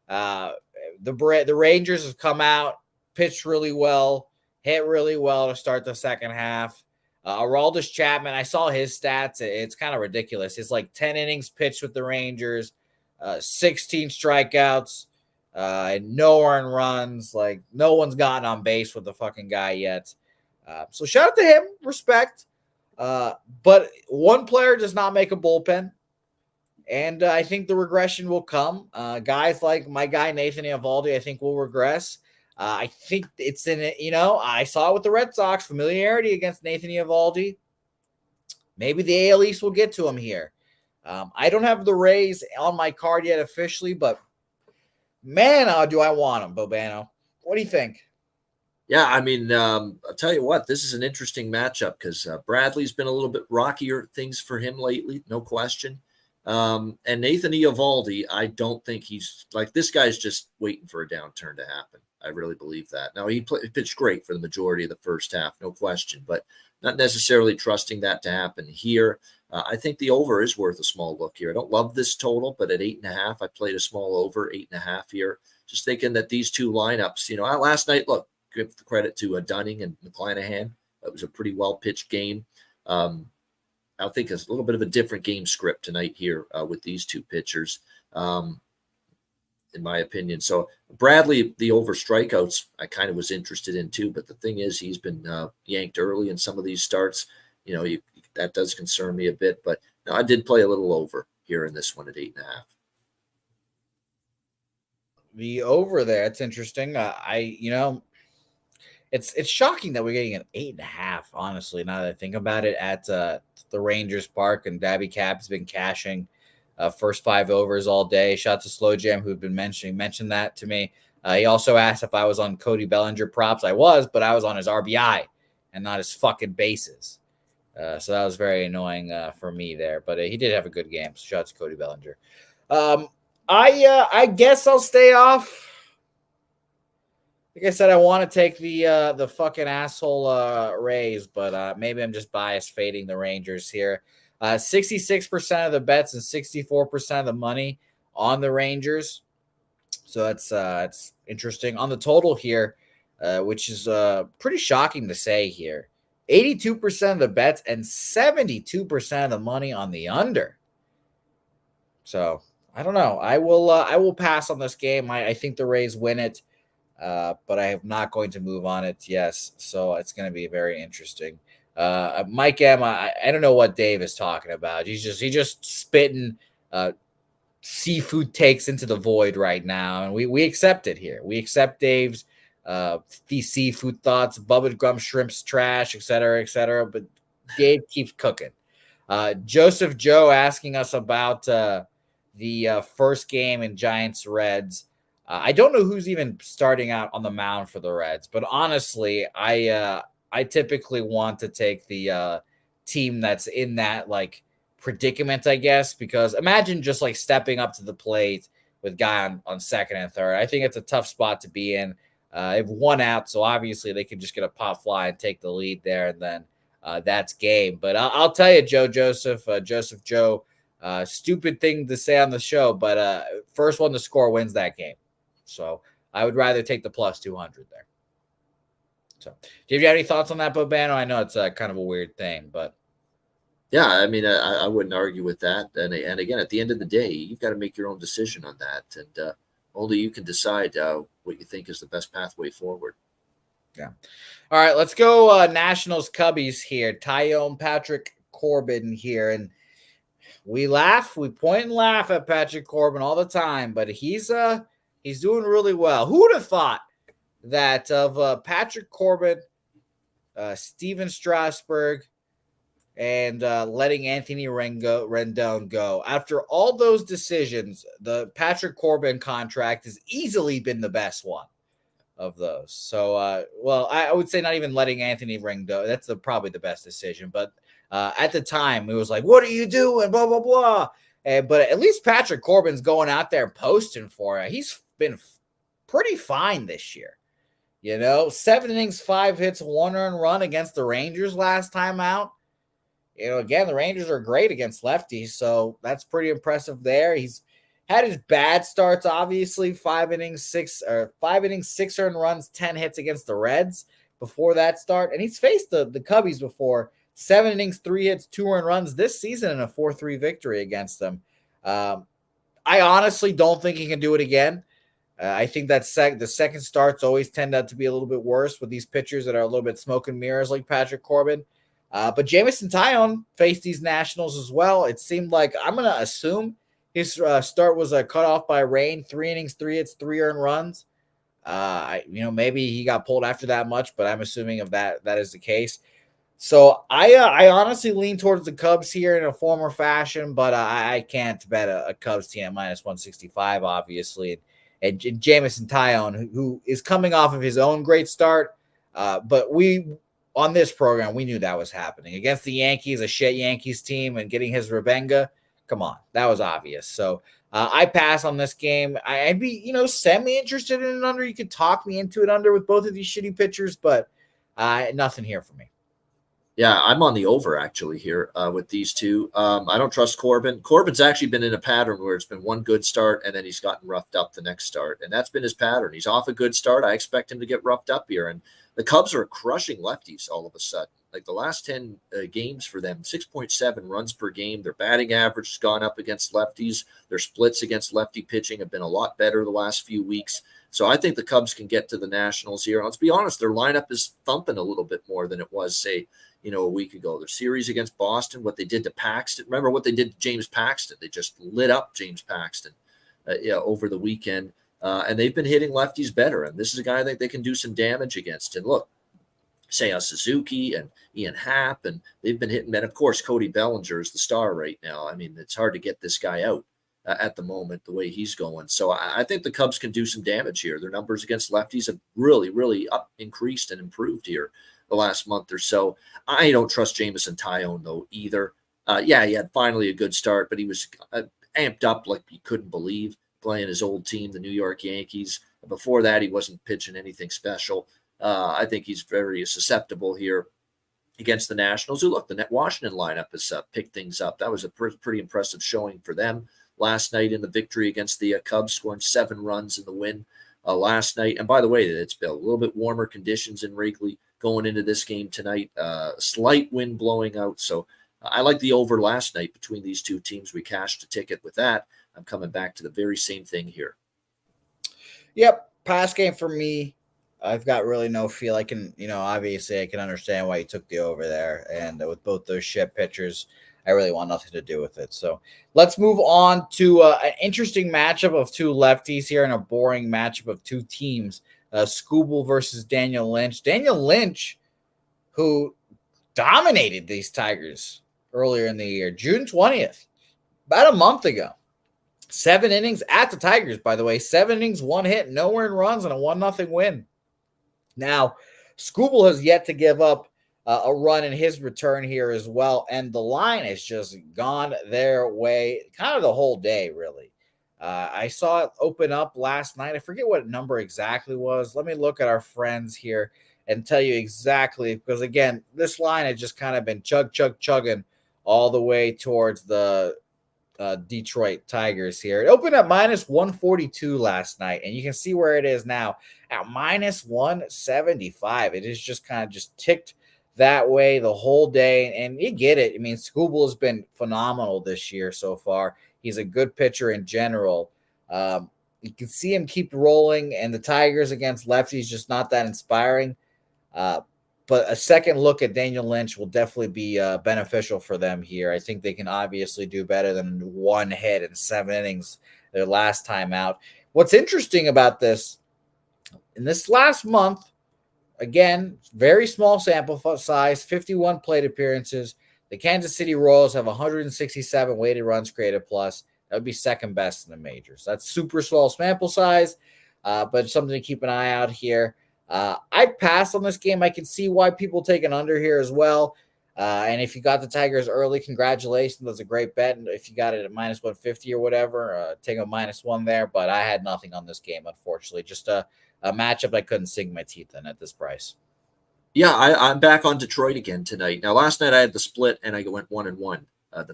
S1: The Rangers have come out, pitched really well, hit really well to start the second half. Aroldis Chapman, I saw his stats. It's kind of ridiculous. It's like 10 innings pitched with the Rangers, 16 strikeouts, and no earned runs. Like, no one's gotten on base with the fucking guy yet. So shout out to him. Respect. But one player does not make a bullpen. And I think the regression will come. Guys like my guy, Nathan Eovaldi, I think will regress. I think it's in it, I saw it with the Red Sox, familiarity against Nathan Eovaldi. Maybe the AL East will get to him here. I don't have the Rays on my card yet officially, but man, do I want them, Bobano. What do you think?
S3: Yeah, I mean, I'll tell you what, this is an interesting matchup because Bradley's been a little bit rockier things for him lately, no question. And Nathan Eovaldi, I don't think he's like, this guy's just waiting for a downturn to happen. I really believe that. Now, he pitched great for the majority of the first half, no question, but not necessarily trusting that to happen here. I think the over is worth a small look here. I don't love this total, but at 8.5, I played a small over 8.5 here. Just thinking that these two lineups, last night, look, give the credit to Dunning and McClanahan. It was a pretty well-pitched game. I think it's a little bit of a different game script tonight here with these two pitchers, in my opinion. So Bradley, the over strikeouts, I kind of was interested in too. But the thing is, he's been yanked early in some of these starts. That does concern me a bit. But no, I did play a little over here in this one at 8.5.
S1: The over there, it's interesting. It's shocking that we're getting an 8.5, honestly, now that I think about it, at the Rangers Park, and Dabby Cap's been cashing first 5 overs all day. Shout out to Slow Jam, who'd been mentioned that to me. He also asked if I was on Cody Bellinger props. I was, but I was on his RBI and not his fucking bases. So that was very annoying for me there. But he did have a good game. So shout out to Cody Bellinger. I guess I'll stay off. Like I said, I want to take the fucking asshole Rays, but maybe I'm just biased fading the Rangers here. 66% of the bets and 64% of the money on the Rangers. So that's interesting. On the total here, which is pretty shocking to say here, 82% of the bets and 72% of the money on the under. So I don't know. I will pass on this game. I think the Rays win it. But I am not going to move on it. Yes. So it's going to be very interesting. Mike M, I don't know what Dave is talking about. He's just spitting seafood takes into the void right now. And we accept it here. We accept Dave's these seafood thoughts, Bubba Gum shrimps trash, et cetera, but Dave keeps cooking. Joseph Joe asking us about the first game in Giants Reds. I don't know who's even starting out on the mound for the Reds, but honestly, I typically want to take the team that's in that like predicament, I guess, because imagine just like stepping up to the plate with guy on second and third. I think it's a tough spot to be in. They've won out, so obviously they can just get a pop fly and take the lead there, and then that's game. But I'll tell you, Joseph Joe, Stupid thing to say on the show, but first one to score wins that game. So I would rather take the plus 200 there. So do you have any thoughts on that, Bobano? I know it's kind of a weird thing, but.
S3: Yeah, I mean, I wouldn't argue with that. And again, at the end of the day, you've got to make your own decision on that. And only you can decide what you think is the best pathway forward.
S1: Yeah. All right, let's go Nationals Cubbies here. Tyone Patrick Corbin here. And we point and laugh at Patrick Corbin all the time, but he's doing really well. Who would have thought that of Patrick Corbin, Steven Strasburg, and letting Anthony Rendon go. After all those decisions, the Patrick Corbin contract has easily been the best one of those. So, I would say not even letting Anthony Rendon. That's probably the best decision. But at the time, it was like, what are you doing? Blah, blah, blah. But at least Patrick Corbin's going out there posting for it. He's been pretty fine this year. 7 innings, 5 hits, 1 earned run against the Rangers last time out. Again, the Rangers are great against lefties, so that's pretty impressive there. He's had his bad starts, obviously, 5 innings, 6 earned runs, 10 hits against the Reds before that start. And he's faced the Cubbies before, 7 innings, 3 hits, 2 earned runs this season and a 4-3 victory against them. I honestly don't think he can do it again. I think that the second starts always tend to be a little bit worse with these pitchers that are a little bit smoke and mirrors like Patrick Corbin. But Jameson Taillon faced these Nationals as well. It seemed like, I'm going to assume his start was cut off by rain, 3 innings, 3 hits, 3 earned runs. Maybe he got pulled after that much, but I'm assuming that is the case. So I honestly lean towards the Cubs here in a form or fashion, but I can't bet a Cubs team at minus 165, obviously. And Jameson Taillon, who is coming off of his own great start, but on this program, we knew that was happening. Against the Yankees, a shit Yankees team, and getting his Rebenga, come on, that was obvious. So I pass on this game. I'd be, semi-interested in an under. You could talk me into an under with both of these shitty pitchers, but nothing here for me.
S3: Yeah, I'm on the over actually here with these two. I don't trust Corbin. Corbin's actually been in a pattern where it's been one good start and then he's gotten roughed up the next start. And that's been his pattern. He's off a good start. I expect him to get roughed up here. And the Cubs are crushing lefties all of a sudden. Like the last 10 games for them, 6.7 runs per game. Their batting average has gone up against lefties. Their splits against lefty pitching have been a lot better the last few weeks. So I think the Cubs can get to the Nationals here. Let's be honest, their lineup is thumping a little bit more than it was, say, a week ago. Their series against Boston, what they did to Paxton. Remember what they did to James Paxton? They just lit up James Paxton over the weekend. And they've been hitting lefties better. And this is a guy I think they can do some damage against. And look, Seiya Suzuki and Ian Happ, and they've been hitting. And of course, Cody Bellinger is the star right now. I mean, it's hard to get this guy out at the moment, the way he's going. So I think the Cubs can do some damage here. Their numbers against lefties have really, really increased and improved here the last month or so. I don't trust Jameson Taillon, though, either. He had finally a good start, but he was amped up like you couldn't believe, playing his old team, the New York Yankees. Before that, he wasn't pitching anything special. I think he's very susceptible here against the Nationals, who, look, the Washington lineup has picked things up. That was a pretty impressive showing for them last night in the victory against the Cubs, scoring 7 runs in the win last night. And by the way, it's been a little bit warmer conditions in Wrigley going into this game tonight. Slight wind blowing out. So I like the over last night between these two teams. We cashed a ticket with that. I'm coming back to the very same thing here.
S1: Yep. Pass game for me. I've got really no feel. I can, obviously I can understand why you took the over there. And with both those shit pitchers, I really want nothing to do with it. So let's move on to an interesting matchup of two lefties here and a boring matchup of two teams. Skubal versus Daniel Lynch. Daniel Lynch, who dominated these Tigers earlier in the year, June 20th, about a month ago. 7 innings at the Tigers, by the way. 7 innings, 1 hit, no earned runs, and a 1-0 win. Now, Skubal has yet to give up a run in his return here as well, and the line has just gone their way kind of the whole day, really. I saw it open up last night. I forget what number exactly was. Let me look at our friends here and tell you exactly, because, again, this line had just kind of been chugging all the way towards the Detroit Tigers here. It opened at minus 142 last night, and you can see where it is now at minus 175. It is just kind of just ticked that way the whole day, and you get it. I mean, Scooble has been phenomenal this year so far. He's a good pitcher in general. You can see him keep rolling, and the Tigers against lefties just not that inspiring. But a second look at Daniel Lynch will definitely be beneficial for them here. I think they can obviously do better than one hit in 7 innings their last time out. What's interesting about this, in this last month, again, very small sample size, 51 plate appearances. The Kansas City Royals have 167 weighted runs created plus. That would be second best in the majors. That's super small sample size, but something to keep an eye out here. I'd pass on this game. I can see why people take an under here as well. And if you got the Tigers early, congratulations. That's a great bet. And if you got it at minus 150 or whatever, take a -1 there. But I had nothing on this game, unfortunately. Just a matchup I couldn't sink my teeth in at this price.
S3: Yeah, I'm back on Detroit again tonight. Now, last night I had the split and I went 1-1.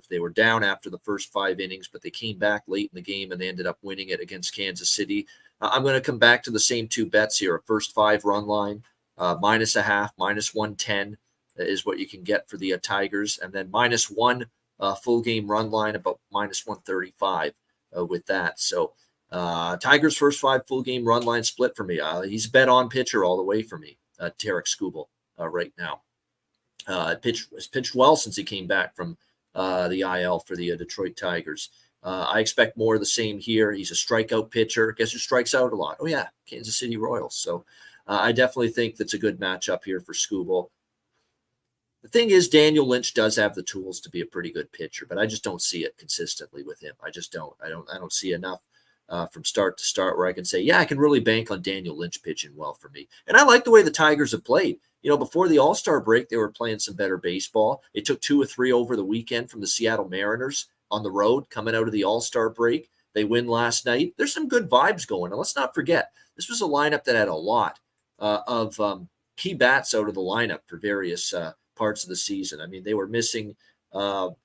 S3: They were down after the first 5 innings, but they came back late in the game and they ended up winning it against Kansas City. I'm going to come back to the same 2 bets here. A first 5 run line, -0.5, -110 is what you can get for the Tigers. And then -1 full game run line, about -135 with that. So Tigers first 5 full game run line split for me. He's bet on pitcher all the way for me, Tarek Skubal right now. Has pitched well since he came back from the IL for the Detroit Tigers. I expect more of the same here. He's a strikeout pitcher. Guess who strikes out a lot? Oh, yeah, Kansas City Royals. So I definitely think that's a good matchup here for Skubal. The thing is, Daniel Lynch does have the tools to be a pretty good pitcher, but I just don't see it consistently with him. I just don't. I don't see enough from start to start where I can say, yeah, I can really bank on Daniel Lynch pitching well for me. And I like the way the Tigers have played. You know, before the All-Star break, they were playing some better baseball. They took 2 or 3 over the weekend from the Seattle Mariners on the road coming out of the All-Star break. They win last night. There's some good vibes going. And let's not forget, this was a lineup that had a lot of key bats out of the lineup for various parts of the season. I mean, they were missing Akil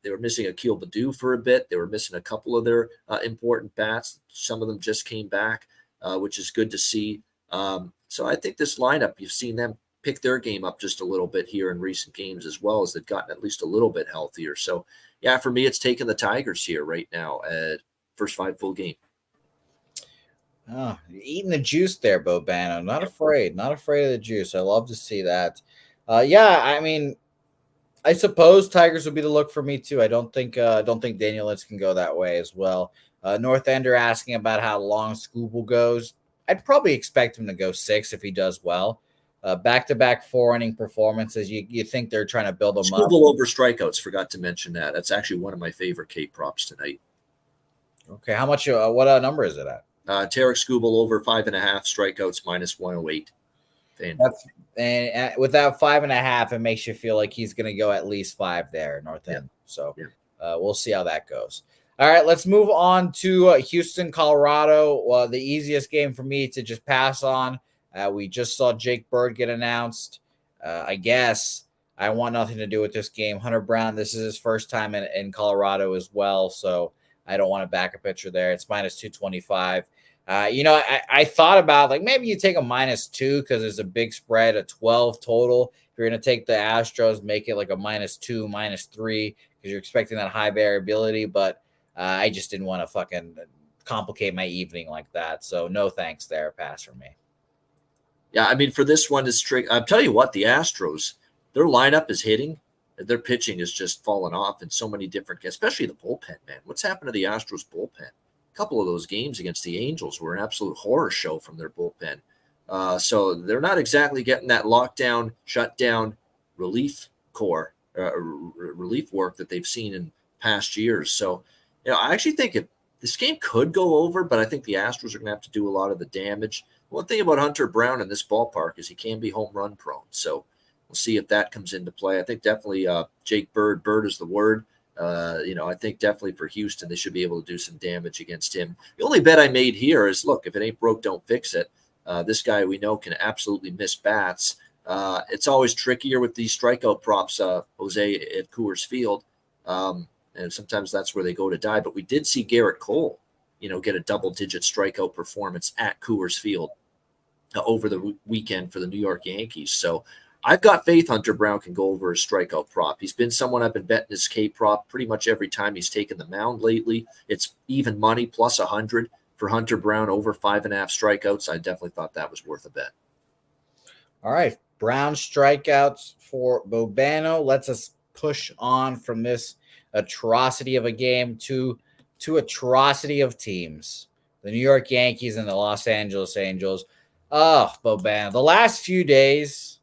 S3: Baddoo for a bit. They were missing a couple of their important bats. Some of them just came back, which is good to see. So I think this lineup, you've seen them pick their game up just a little bit here in recent games as well, as they've gotten at least a little bit healthier. So, yeah, for me, it's taking the Tigers here right now at first 5 full game.
S1: Oh, eating the juice there, Bobano. Not afraid of the juice. I love to see that. Yeah, I mean, I suppose Tigers would be the look for me too. I don't think Daniel Lynch can go that way as well. North Ender asking about how long Skubal goes. I'd probably expect him to go 6 if he does well. Back-to-back 4-inning performances. You think they're trying to build him up.
S3: Skubal over strikeouts. Forgot to mention that. That's actually one of my favorite K props tonight.
S1: Okay, how much? What number is it at?
S3: Tarek Skubal over 5.5 strikeouts -108.
S1: And without 5.5, it makes you feel like he's going to go at least 5 there, North End. Yeah. So we'll see how that goes. All right, let's move on to Houston, Colorado. The easiest game for me to just pass on. We just saw Jake Bird get announced. I guess I want nothing to do with this game. Hunter Brown, this is his first time in Colorado as well, so I don't want to back a pitcher there. It's -225. I thought about like maybe you take a -2 because there's a big spread, a 12 total. If you're going to take the Astros, make it like a -2, -3 because you're expecting that high variability. But I just didn't want to fucking complicate my evening like that. So no thanks there. Pass for me.
S3: Yeah, I mean, for this one, it's tricky. I'll tell you what, the Astros, their lineup is hitting. Their pitching is just falling off in so many different, especially the bullpen, man. What's happened to the Astros bullpen? A couple of those games against the Angels were an absolute horror show from their bullpen. So they're not exactly getting that lockdown, shutdown, relief work that they've seen in past years. So, I actually think this game could go over, but I think the Astros are going to have to do a lot of the damage. One thing about Hunter Brown in this ballpark is he can be home run prone. So we'll see if that comes into play. I think definitely Jake Bird is the word. I think definitely for Houston, they should be able to do some damage against him. The only bet I made here is, look, if it ain't broke, don't fix it. This guy we know can absolutely miss bats. It's always trickier with these strikeout props, Jose, at Coors Field. and sometimes that's where they go to die. But we did see Garrett Cole, get a double-digit strikeout performance at Coors Field over the weekend for the New York Yankees. So I've got faith Hunter Brown can go over his strikeout prop. He's been someone I've been betting his K prop pretty much every time he's taken the mound lately. It's even money plus 100 for Hunter Brown over 5.5 strikeouts. I definitely thought that was worth a bet.
S1: All right. Brown strikeouts for Bobano. Let's us push on from this atrocity of a game to atrocity of teams. The New York Yankees and the Los Angeles Angels. Oh, Bobano. The last few days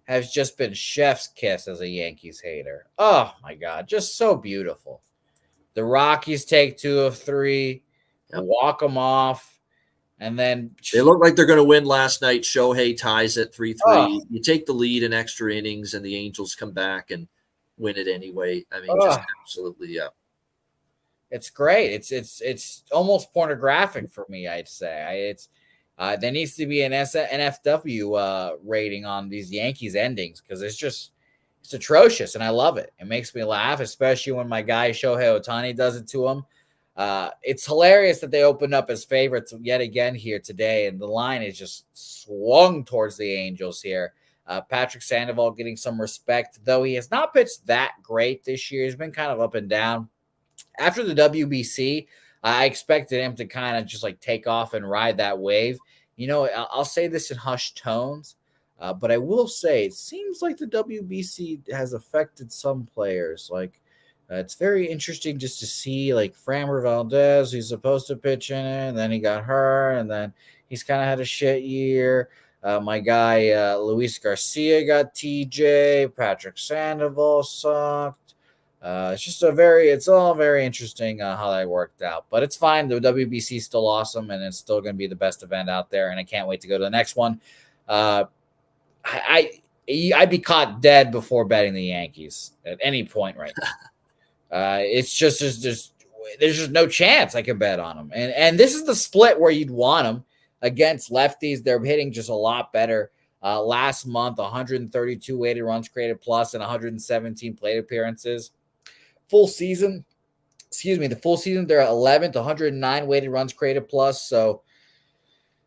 S1: has just been chef's kiss as a Yankees hater. Oh, my God. Just so beautiful. The Rockies take 2 of 3, walk them off. And then
S3: they look like they're going to win last night. Shohei ties it 3-3. You take the lead in extra innings, and the Angels come back and win it anyway. I mean, just absolutely, yeah.
S1: It's great. It's almost pornographic for me, I'd say. There needs to be an NFW rating on these Yankees endings because it's atrocious, and I love it. It makes me laugh, especially when my guy Shohei Ohtani does it to him. It's hilarious that they opened up as favorites yet again here today, and the line is just swung towards the Angels here. Patrick Sandoval getting some respect, though he has not pitched that great this year. He's been kind of up and down. After the WBC, I expected him to kind of just like take off and ride that wave. I'll say this in hushed tones, but I will say it seems like the WBC has affected some players. It's very interesting just to see like Framber Valdez, who's supposed to pitch in it, and then he got hurt, and then he's kind of had a shit year. My guy Luis Garcia got TJ. Patrick Sandoval sucked. It's all very interesting how that worked out, but it's fine. The WBC is still awesome, and it's still going to be the best event out there, and I can't wait to go to the next one. I'd be caught dead before betting the Yankees at any point right now. It's just there's just no chance I can bet on them. And this is the split where you'd want them against lefties. They're hitting just a lot better. Last month, 132 weighted runs created plus and 117 plate appearances. The full season, they're 11th, 109 weighted runs created plus. So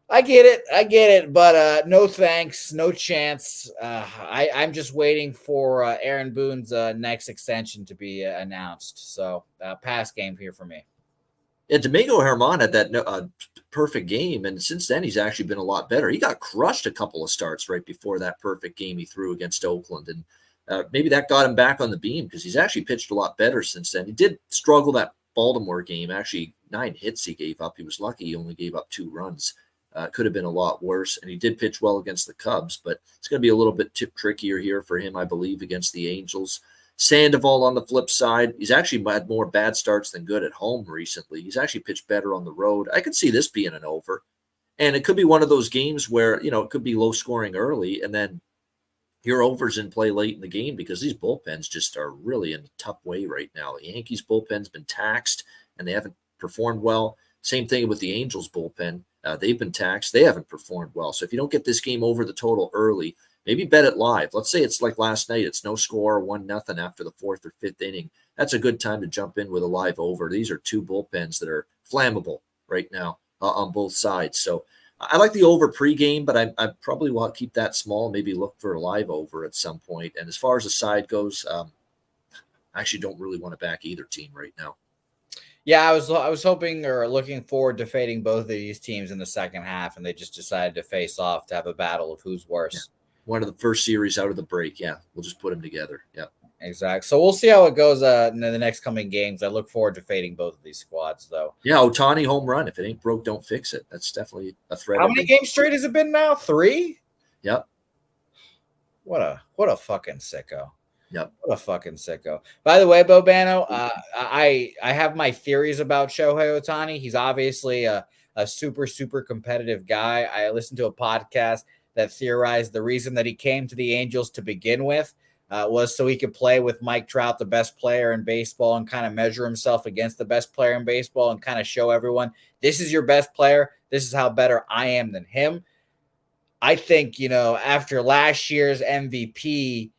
S1: I get it, but no thanks, no chance. I'm just waiting for Aaron Boone's next extension to be announced. So pass game here for me.
S3: And Domingo Germán had that perfect game, and since then he's actually been a lot better. He got crushed a couple of starts right before that perfect game he threw against Oakland, and maybe that got him back on the beam because he's actually pitched a lot better since then. He did struggle that Baltimore game. Actually, 9 hits he gave up. He was lucky he only gave up 2 runs. Could have been a lot worse, and he did pitch well against the Cubs, but it's going to be a little bit trickier here for him, I believe, against the Angels. Sandoval on the flip side, he's actually had more bad starts than good at home recently. He's actually pitched better on the road. I could see this being an over, and it could be one of those games where, it could be low scoring early, and then your overs in play late in the game because these bullpens just are really in a tough way right now. The Yankees bullpen's been taxed, and they haven't performed well. Same thing with the Angels bullpen. They've been taxed. They haven't performed well. So if you don't get this game over the total early, maybe bet it live. Let's say it's like last night. It's no score, 1-0 after the 4th or 5th inning. That's a good time to jump in with a live over. These are 2 bullpens that are flammable right now on both sides. So I like the over pregame, but I probably will keep that small, maybe look for a live over at some point. And as far as the side goes, I actually don't really want to back either team right now.
S1: Yeah, I was hoping or looking forward to fading both of these teams in the second half, and they just decided to face off to have a battle of who's worse.
S3: Yeah. One of the first series out of the break. Yeah, we'll just put them together. Yeah,
S1: exactly. So we'll see how it goes in the next coming games. I look forward to fading both of these squads, though.
S3: Yeah, Ohtani home run. If it ain't broke, don't fix it. That's definitely a threat.
S1: How many games straight has it been now? 3?
S3: Yep.
S1: What a fucking sicko.
S3: Yep.
S1: What a fucking sicko. By the way, Bobano, I have my theories about Shohei Ohtani. He's obviously a super, super competitive guy. I listened to a podcast that theorized the reason that he came to the Angels to begin with was so he could play with Mike Trout, the best player in baseball, and kind of measure himself against the best player in baseball and kind of show everyone, this is your best player. This is how better I am than him. I think, after last year's MVP,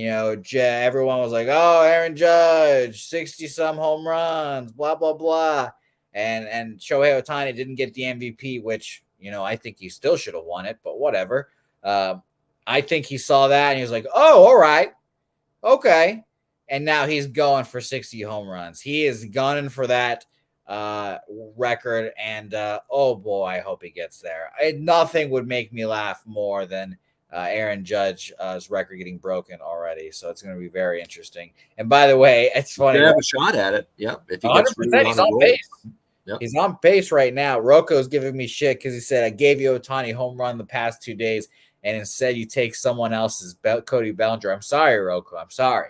S1: everyone was like, "Oh, Aaron Judge, 60-some home runs, blah blah blah," and Shohei Ohtani didn't get the MVP, which I think he still should have won it, but whatever. I think he saw that and he was like, "Oh, all right, okay," and now he's going for 60 home runs. He is gunning for that record, and oh boy, I hope he gets there. Nothing would make me laugh more than Aaron Judge's record getting broken already. So it's going to be very interesting. And by the way, it's funny.
S3: You have a shot at it. Yeah. If he gets
S1: 100%,
S3: really
S1: he's on pace.
S3: Yep.
S1: He's on pace right now. Rocco's giving me shit because he said, I gave you Ohtani home run the past 2 days, and instead you take someone else's Cody Bellinger. I'm sorry, Rocco. I'm sorry.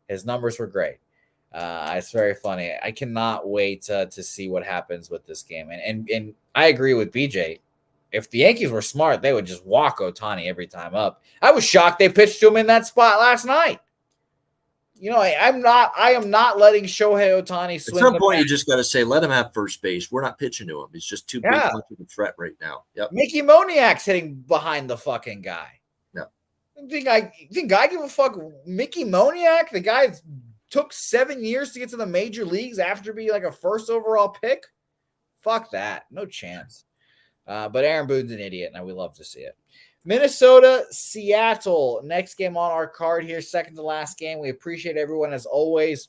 S1: His numbers were great. It's very funny. I cannot wait to see what happens with this game. And I agree with BJ. If the Yankees were smart, they would just walk Ohtani every time up. I was shocked they pitched to him in that spot last night. I am not letting Shohei Ohtani swing.
S3: At some point, you just got to say, let him have first base. We're not pitching to him. He's just too big of a threat right now. Yep.
S1: Mickey Moniak's hitting behind the fucking guy.
S3: No.
S1: Think I give a fuck? Mickey Moniak, the guy took 7 years to get to the major leagues after being like a first overall pick. Fuck that. No chance. But Aaron Boone's an idiot, and we love to see it. Minnesota, Seattle. Next game on our card here, second to last game. We appreciate everyone, as always,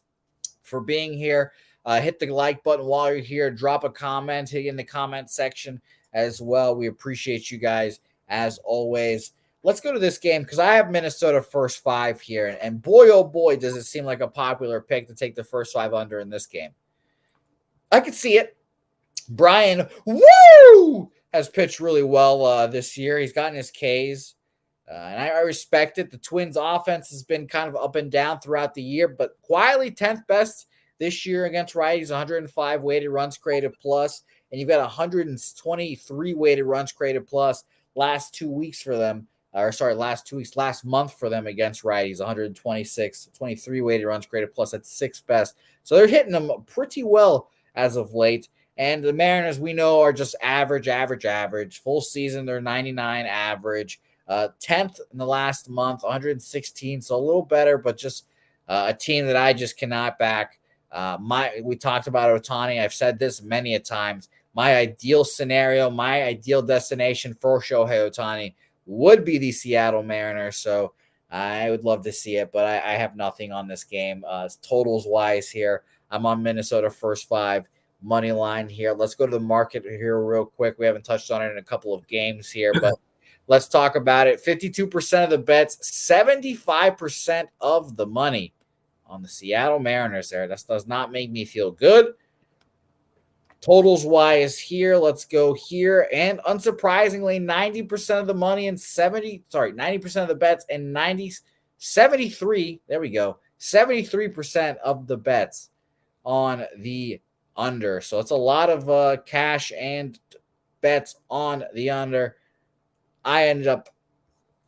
S1: for being here. Hit the like button while you're here. Drop a comment. Hit in the comment section as well. We appreciate you guys, as always. Let's go to this game because I have Minnesota first 5 here. And boy, oh boy, does it seem like a popular pick to take the first 5 under in this game. I could see it. Brian, has pitched really well this year. He's gotten his Ks, and I respect it. The Twins' offense has been kind of up and down throughout the year, but quietly 10th best this year against righties, 105 weighted runs created plus, and you've got 123 weighted runs created plus last 2 weeks for them. Last month for them against righties, 23 weighted runs created plus. That's 6th best. So they're hitting them pretty well as of late. And the Mariners, we know, are just average. Full season, they're 99 average. 10th in the last month, 116. So a little better, but just a team that I just cannot back. We talked about Ohtani. I've said this many a times. My ideal scenario, my ideal destination for Shohei Ohtani would be the Seattle Mariners. So I would love to see it, but I have nothing on this game. Totals wise here, I'm on Minnesota first 5. Money line here. Let's go to the market here real quick. We haven't touched on it in a couple of games here, but let's talk about it. 52% of the bets, 75% of the money on the Seattle Mariners there. That does not make me feel good. Totals wise here, let's go here. And unsurprisingly, 90% of the money and 90% of the bets and 73, there we go, 73% of the bets on the under. So it's a lot of cash and bets on the under. I ended up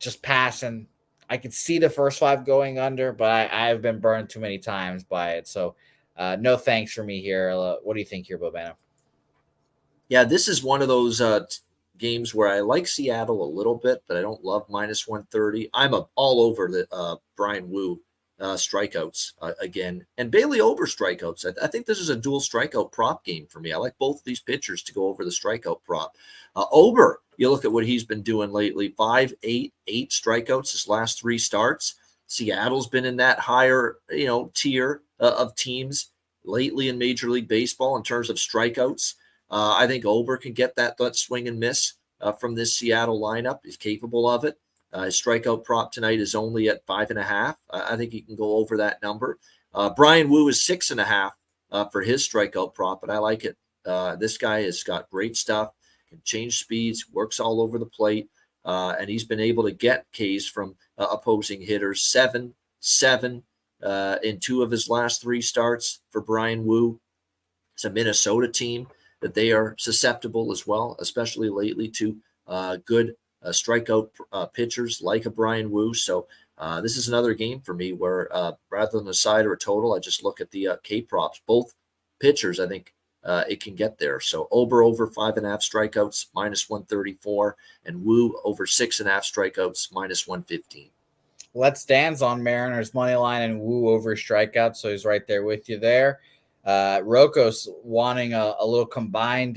S1: just passing. I could see the first 5 going under, but I've been burned too many times by it. So no thanks for me here. What do you think here, Bobano?
S3: Yeah, this is one of those games where I like Seattle a little bit, but I don't love minus 130. I'm all over the Brian Wu strikeouts again, and Bailey Ober strikeouts. I think this is a dual strikeout prop game for me. I like both of these pitchers to go over the strikeout prop. Ober, you look at what he's been doing lately, 5, 8 strikeouts his last 3 starts. Seattle's been in that higher, tier of teams lately in Major League Baseball in terms of strikeouts. I think Ober can get that swing and miss from this Seattle lineup. He's capable of it. His strikeout prop tonight is only at 5.5. I think he can go over that number. Brian Wu is 6.5 for his strikeout prop, but I like it. This guy has got great stuff, can change speeds, works all over the plate, and he's been able to get Ks from opposing hitters. 7 in 2 of his last 3 starts for Brian Wu. It's a Minnesota team that they are susceptible as well, especially lately to good strikeout pitchers like a Brian Wu. So this is another game for me where rather than a side or a total, I just look at the K props. Both pitchers, I think it can get there. So Ober over 5.5 strikeouts, minus 134, and Wu over 6.5 strikeouts, minus 115.
S1: Let's Dance on Mariners money line and Woo over strikeouts, so he's right there with you there. Rocco's wanting a little combined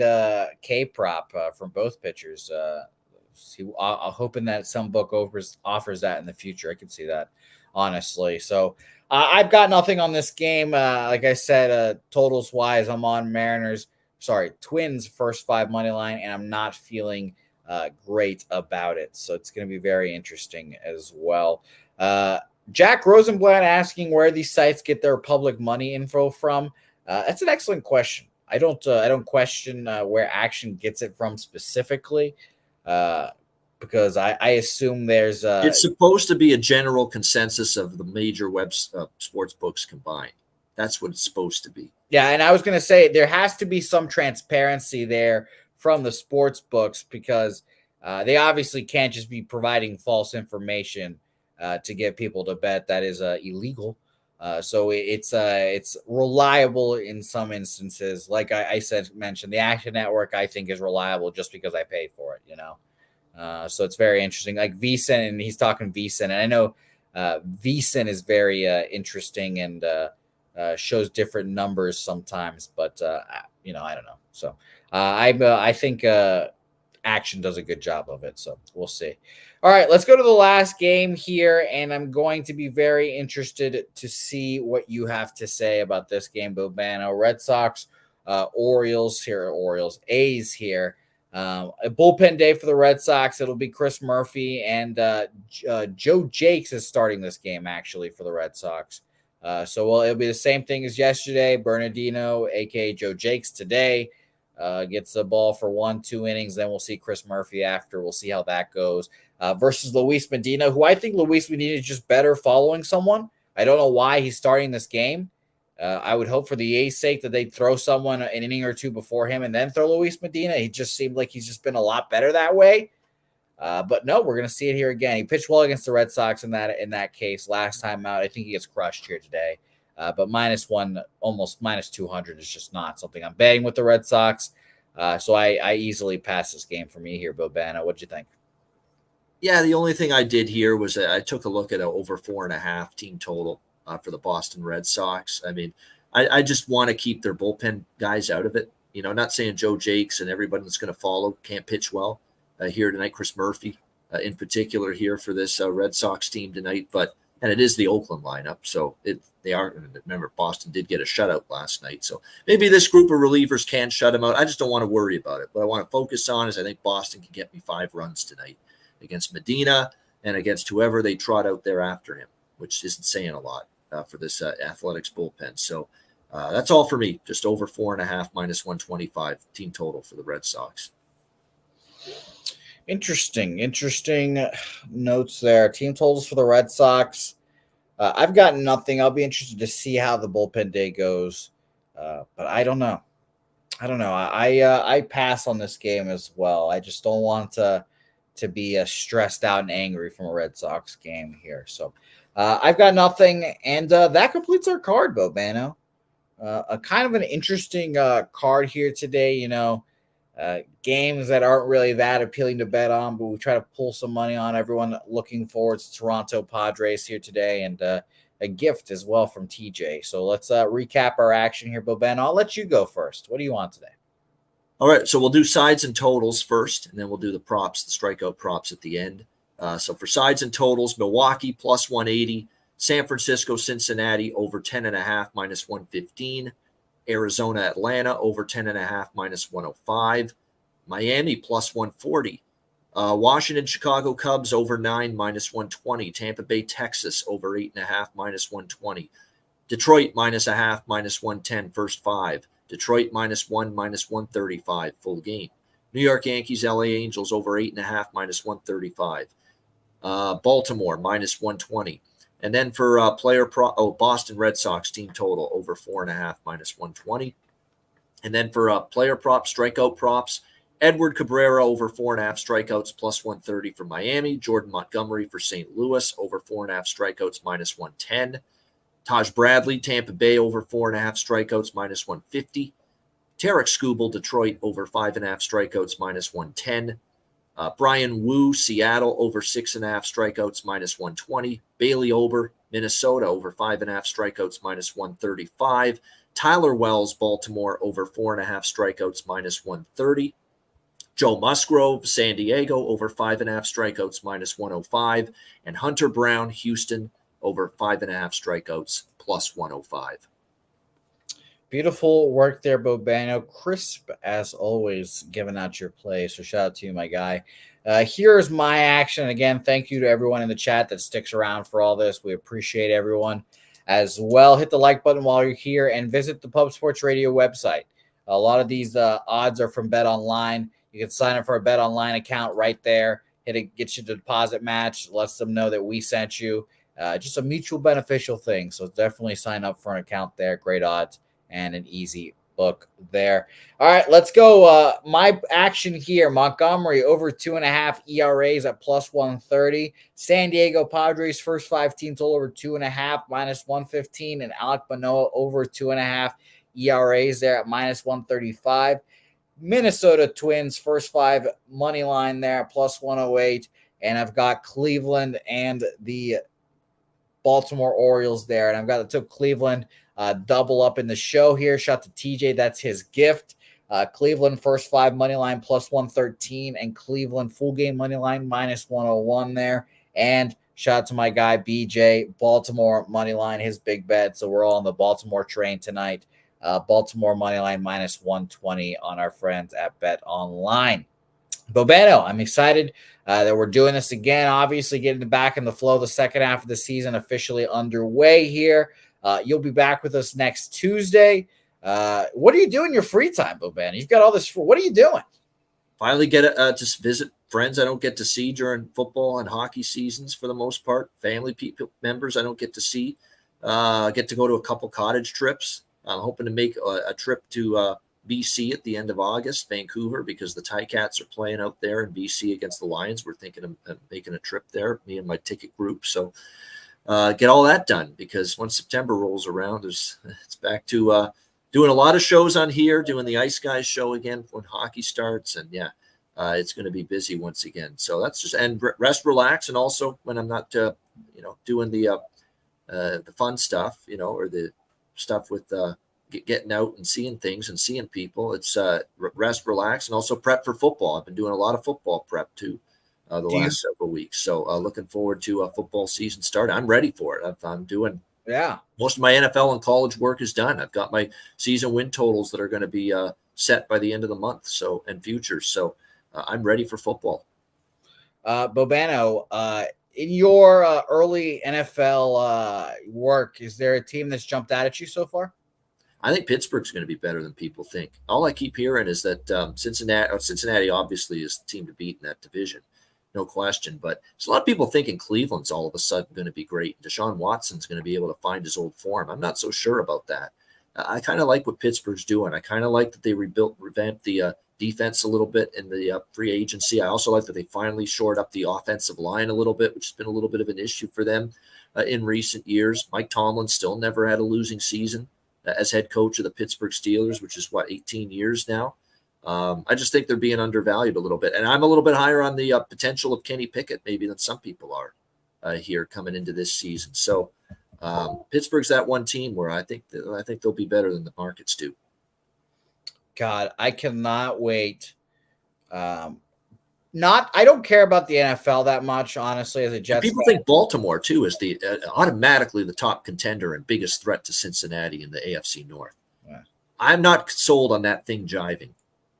S1: K prop from both pitchers. Hoping that some book offers that in the future. I can see that, honestly. So I've got nothing on this game. Like I said, totals wise, I'm on Twins first 5 money line, and I'm not feeling great about it. So it's going to be very interesting as well. Jack Rosenblatt asking where these sites get their public money info from. That's an excellent question. I don't question where Action gets it from specifically, because I assume there's
S3: it's supposed to be a general consensus of the major sports books combined. That's what it's supposed to be.
S1: Yeah, and I was going to say there has to be some transparency there from the sports books, because they obviously can't just be providing false information to get people to bet. That is illegal. So it's reliable in some instances. Like I mentioned, the Action Network I think is reliable just because I pay for it. So it's very interesting. Like VSiN, and he's talking VSiN, and I know VSiN is very interesting and shows different numbers sometimes, but I don't know. So I think Action does a good job of it. So we'll see. All right, let's go to the last game here, and I'm going to be very interested to see what you have to say about this game, Bobano. Red Sox, A's here. A bullpen day for the Red Sox. It'll be Chris Murphy, and Joe Jakes is starting this game, actually, for the Red Sox. So it'll be the same thing as yesterday. Bernardino, a.k.a. Joe Jakes, today gets the ball for 1-2 innings. Then we'll see Chris Murphy after. We'll see how that goes. Versus Luis Medina, who I think Luis Medina is just better following someone. I don't know why he's starting this game. I would hope for the A's sake that they'd throw someone an inning or two before him and then throw Luis Medina. He just seemed like he's just been a lot better that way. But no, we're going to see it here again. He pitched well against the Red Sox in that case last time out. I think he gets crushed here today. But -1, almost -200 is just not something I'm betting with the Red Sox. So I easily pass this game for me here, Bobana. What'd you think?
S3: Yeah, the only thing I did here was I took a look at an over 4.5 team total for the Boston Red Sox. I mean, I just want to keep their bullpen guys out of it. Not saying Joe Jakes and everybody that's going to follow can't pitch well here tonight. Chris Murphy in particular here for this Red Sox team tonight, and it is the Oakland lineup, so they are. Remember, Boston did get a shutout last night, so maybe this group of relievers can shut them out. I just don't want to worry about it. What I want to focus on is I think Boston can get me 5 runs tonight against Medina and against whoever they trot out there after him, which isn't saying a lot for this Athletics bullpen. So that's all for me. Just over 4.5 -125 team total for the Red Sox.
S1: Interesting notes there. Team totals for the Red Sox. I've got nothing. I'll be interested to see how the bullpen day goes. But I don't know. I pass on this game as well. I just don't want to be stressed out and angry from a Red Sox game here. So I've got nothing. And that completes our card, Bobano. A kind of an interesting card here today, games that aren't really that appealing to bet on, but we try to pull some money on. Everyone looking forward to Toronto Padres here today, and a gift as well from TJ. So let's recap our action here, Bobano. I'll let you go first. What do you want today?
S3: All right, so we'll do sides and totals first, and then we'll do the props, the strikeout props at the end. So for sides and totals, Milwaukee +180, San Francisco, Cincinnati over 10.5 -115, Arizona, Atlanta over 10.5 -105, Miami +140, Washington, Chicago Cubs over 9 -120, Tampa Bay, Texas over 8.5 -120, Detroit -0.5 -110 first 5, Detroit -1 -135 full game, New York Yankees, LA Angels over 8.5 -135, Baltimore -120. And then for Boston Red Sox team total over 4.5 -120. And then for player props, strikeout props, Edward Cabrera over 4.5 strikeouts +130 for Miami. Jordan Montgomery for St. Louis over 4.5 strikeouts -110. Taj Bradley, Tampa Bay over 4.5 strikeouts -150. Tarek Skubal, Detroit over 5.5 strikeouts -110. Brian Wu, Seattle, over 6.5 strikeouts, -120. Bailey Ober, Minnesota, over 5.5 strikeouts, -135. Tyler Wells, Baltimore, over 4.5 strikeouts, -130. Joe Musgrove, San Diego, over 5.5 strikeouts, -105. And Hunter Brown, Houston, over 5.5 strikeouts, +105.
S1: Beautiful work there, Bobano. Crisp as always, giving out your play. So shout out to you, my guy. Here's my action. Again, thank you to everyone in the chat that sticks around for all this. We appreciate everyone as well. Hit the like button while you're here and visit the Pub Sports Radio website. A lot of these odds are from Bet Online. You can sign up for a Bet Online account right there. Hit it, get you the deposit match. Lets them know that we sent you. Just a mutual beneficial thing. So definitely sign up for an account there. Great odds and an easy book there. All right, let's go. My action here: Montgomery over 2.5 ERAs at +130. San Diego Padres first 5 teams all over 2.5 -115, and Alek Manoah over 2.5 ERAs there at -135. Minnesota Twins first 5 money line there at +108, and I've got Cleveland and the Baltimore Orioles there, and I've got the Cleveland double up in the show here. Shout to TJ, that's his gift. Cleveland first 5 money line +113, and Cleveland full game money line -101 there. And shout out to my guy BJ, Baltimore money line, his big bet. So we're all on the Baltimore train tonight. Baltimore money line -120 on our friends at Bet Online. Bobano, I'm excited that we're doing this again. Obviously, getting back in the flow. The second half of the season officially underway here. You'll be back with us next Tuesday. What are you doing in your free time, Bobano? You've got all this. What are you doing?
S3: Finally get to visit friends I don't get to see during football and hockey seasons for the most part. Family members I don't get to see. Get to go to a couple cottage trips. I'm hoping to make a trip to BC at the end of August, Vancouver, because the Ticats are playing out there in BC against the Lions. We're thinking of making a trip there, me and my ticket group. So get all that done, because once September rolls around, it's back to doing a lot of shows on here, doing the Ice Guys show again when hockey starts. And yeah, it's going to be busy once again. So that's just, and rest, relax. And also when I'm not, doing the fun stuff, or the stuff with getting out and seeing things and seeing people, it's rest, relax, and also prep for football. I've been doing a lot of football prep too the last several weeks. So looking forward to a football season start. I'm ready for it. I'm doing most of my NFL and college work is done. I've got my season win totals that are going to be set by the end of the month. So, and futures. So I'm ready for football.
S1: Bobano, in your early NFL work, is there a team that's jumped out at you so far?
S3: I think Pittsburgh's going to be better than people think. All I keep hearing is that Cincinnati obviously is the team to beat in that division, no question. But there's a lot of people thinking Cleveland's all of a sudden going to be great. Deshaun Watson's going to be able to find his old form. I'm not so sure about that. I kind of like what Pittsburgh's doing. I kind of like that they revamped the defense a little bit in the free agency. I also like that they finally shored up the offensive line a little bit, which has been a little bit of an issue for them in recent years. Mike Tomlin still never had a losing season as head coach of the Pittsburgh Steelers, which is 18 years now. I just think they're being undervalued a little bit. And I'm a little bit higher on the potential of Kenny Pickett maybe than some people are here coming into this season. So Pittsburgh's that one team where I think they'll be better than the markets do.
S1: God, I cannot wait. I don't care about the NFL that much, honestly, as a Jets
S3: people
S1: fan.
S3: think Baltimore too is the automatically the top contender and biggest threat to Cincinnati in the AFC North. Yeah. I'm not sold on that thing jiving.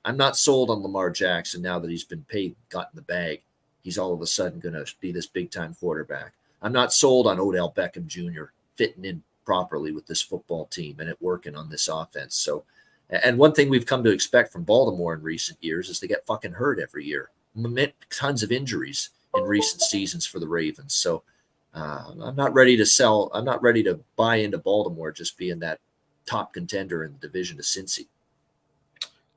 S3: I'm not sold on Lamar Jackson now that he's been paid, gotten the bag. He's all of a sudden going to be this big-time quarterback. I'm not sold on Odell Beckham Jr. fitting in properly with this football team and it working on this offense. So, and one thing we've come to expect from Baltimore in recent years is they get fucking hurt every year. Tons of injuries in recent seasons for the Ravens. So I'm not ready to sell. I'm not ready to buy into Baltimore just being that top contender in the division of Cincy.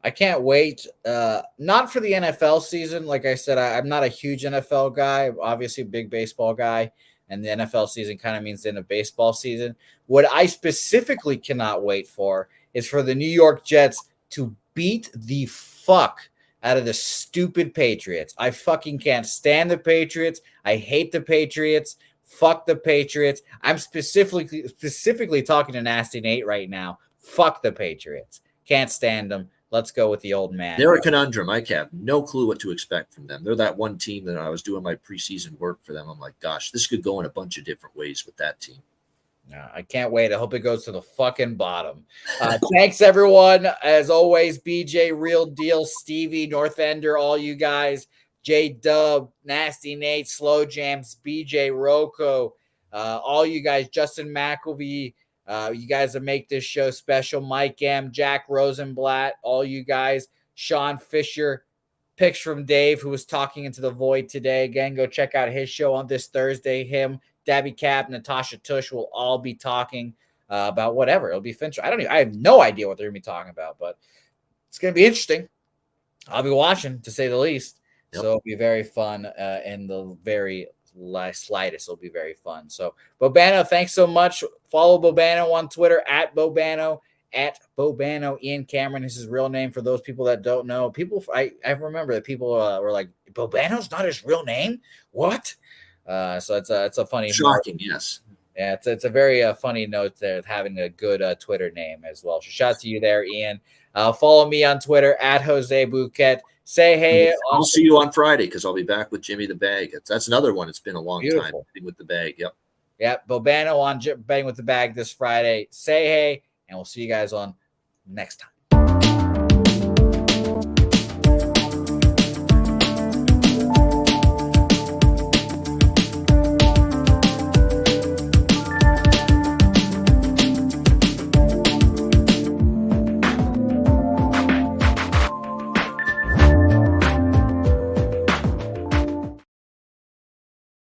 S1: I can't wait. Not for the NFL season. Like I said, I'm not a huge NFL guy, obviously a big baseball guy, and the NFL season kind of means the end of baseball season. What I specifically cannot wait for is for the New York Jets to beat the fuck out of the stupid Patriots. I fucking can't stand the Patriots. I hate the Patriots. Fuck the Patriots. I'm specifically talking to Nasty Nate right now. Fuck the Patriots. Can't stand them. Let's go with the old man.
S3: They're a conundrum. I have no clue what to expect from them. They're that one team that I was doing my preseason work for them. I'm like, gosh, this could go in a bunch of different ways with that team.
S1: I can't wait. I hope it goes to the fucking bottom. Thanks, everyone. As always, BJ, Real Deal, Stevie, Northender, all you guys, J-Dub, Nasty Nate, Slow Jams, BJ, Rocco, all you guys, Justin McElvey, you guys that make this show special, Mike M, Jack Rosenblatt, all you guys, Sean Fisher, picks from Dave, who was talking into the void today. Again, go check out his show on this Thursday. Him, Dabby Cap, Natasha Tush will all be talking about whatever. It'll be Fincher. I have no idea what they're going to be talking about, but it's going to be interesting. I'll be watching, to say the least. Yep. So it'll be very fun, and the very slightest will be very fun. So, Bobano, thanks so much. Follow Bobano on Twitter at Bobano. Ian Cameron is his real name for those people that don't know. I remember that people were like, Bobano's not his real name? What? So it's a funny,
S3: shocking, yes.
S1: Yeah, it's a very funny note there, having a good Twitter name as well. So shout out to you there, Ian. Follow me on Twitter at Jose Bouquett. Say hey.
S3: I'll see you on Friday because I'll be back with Jimmy the Bag. That's another one. It's been a long
S1: Beautiful.
S3: time with the bag.
S1: Yep. Bobano on Betting with the Bag this Friday. Say hey, and we'll see you guys on next time.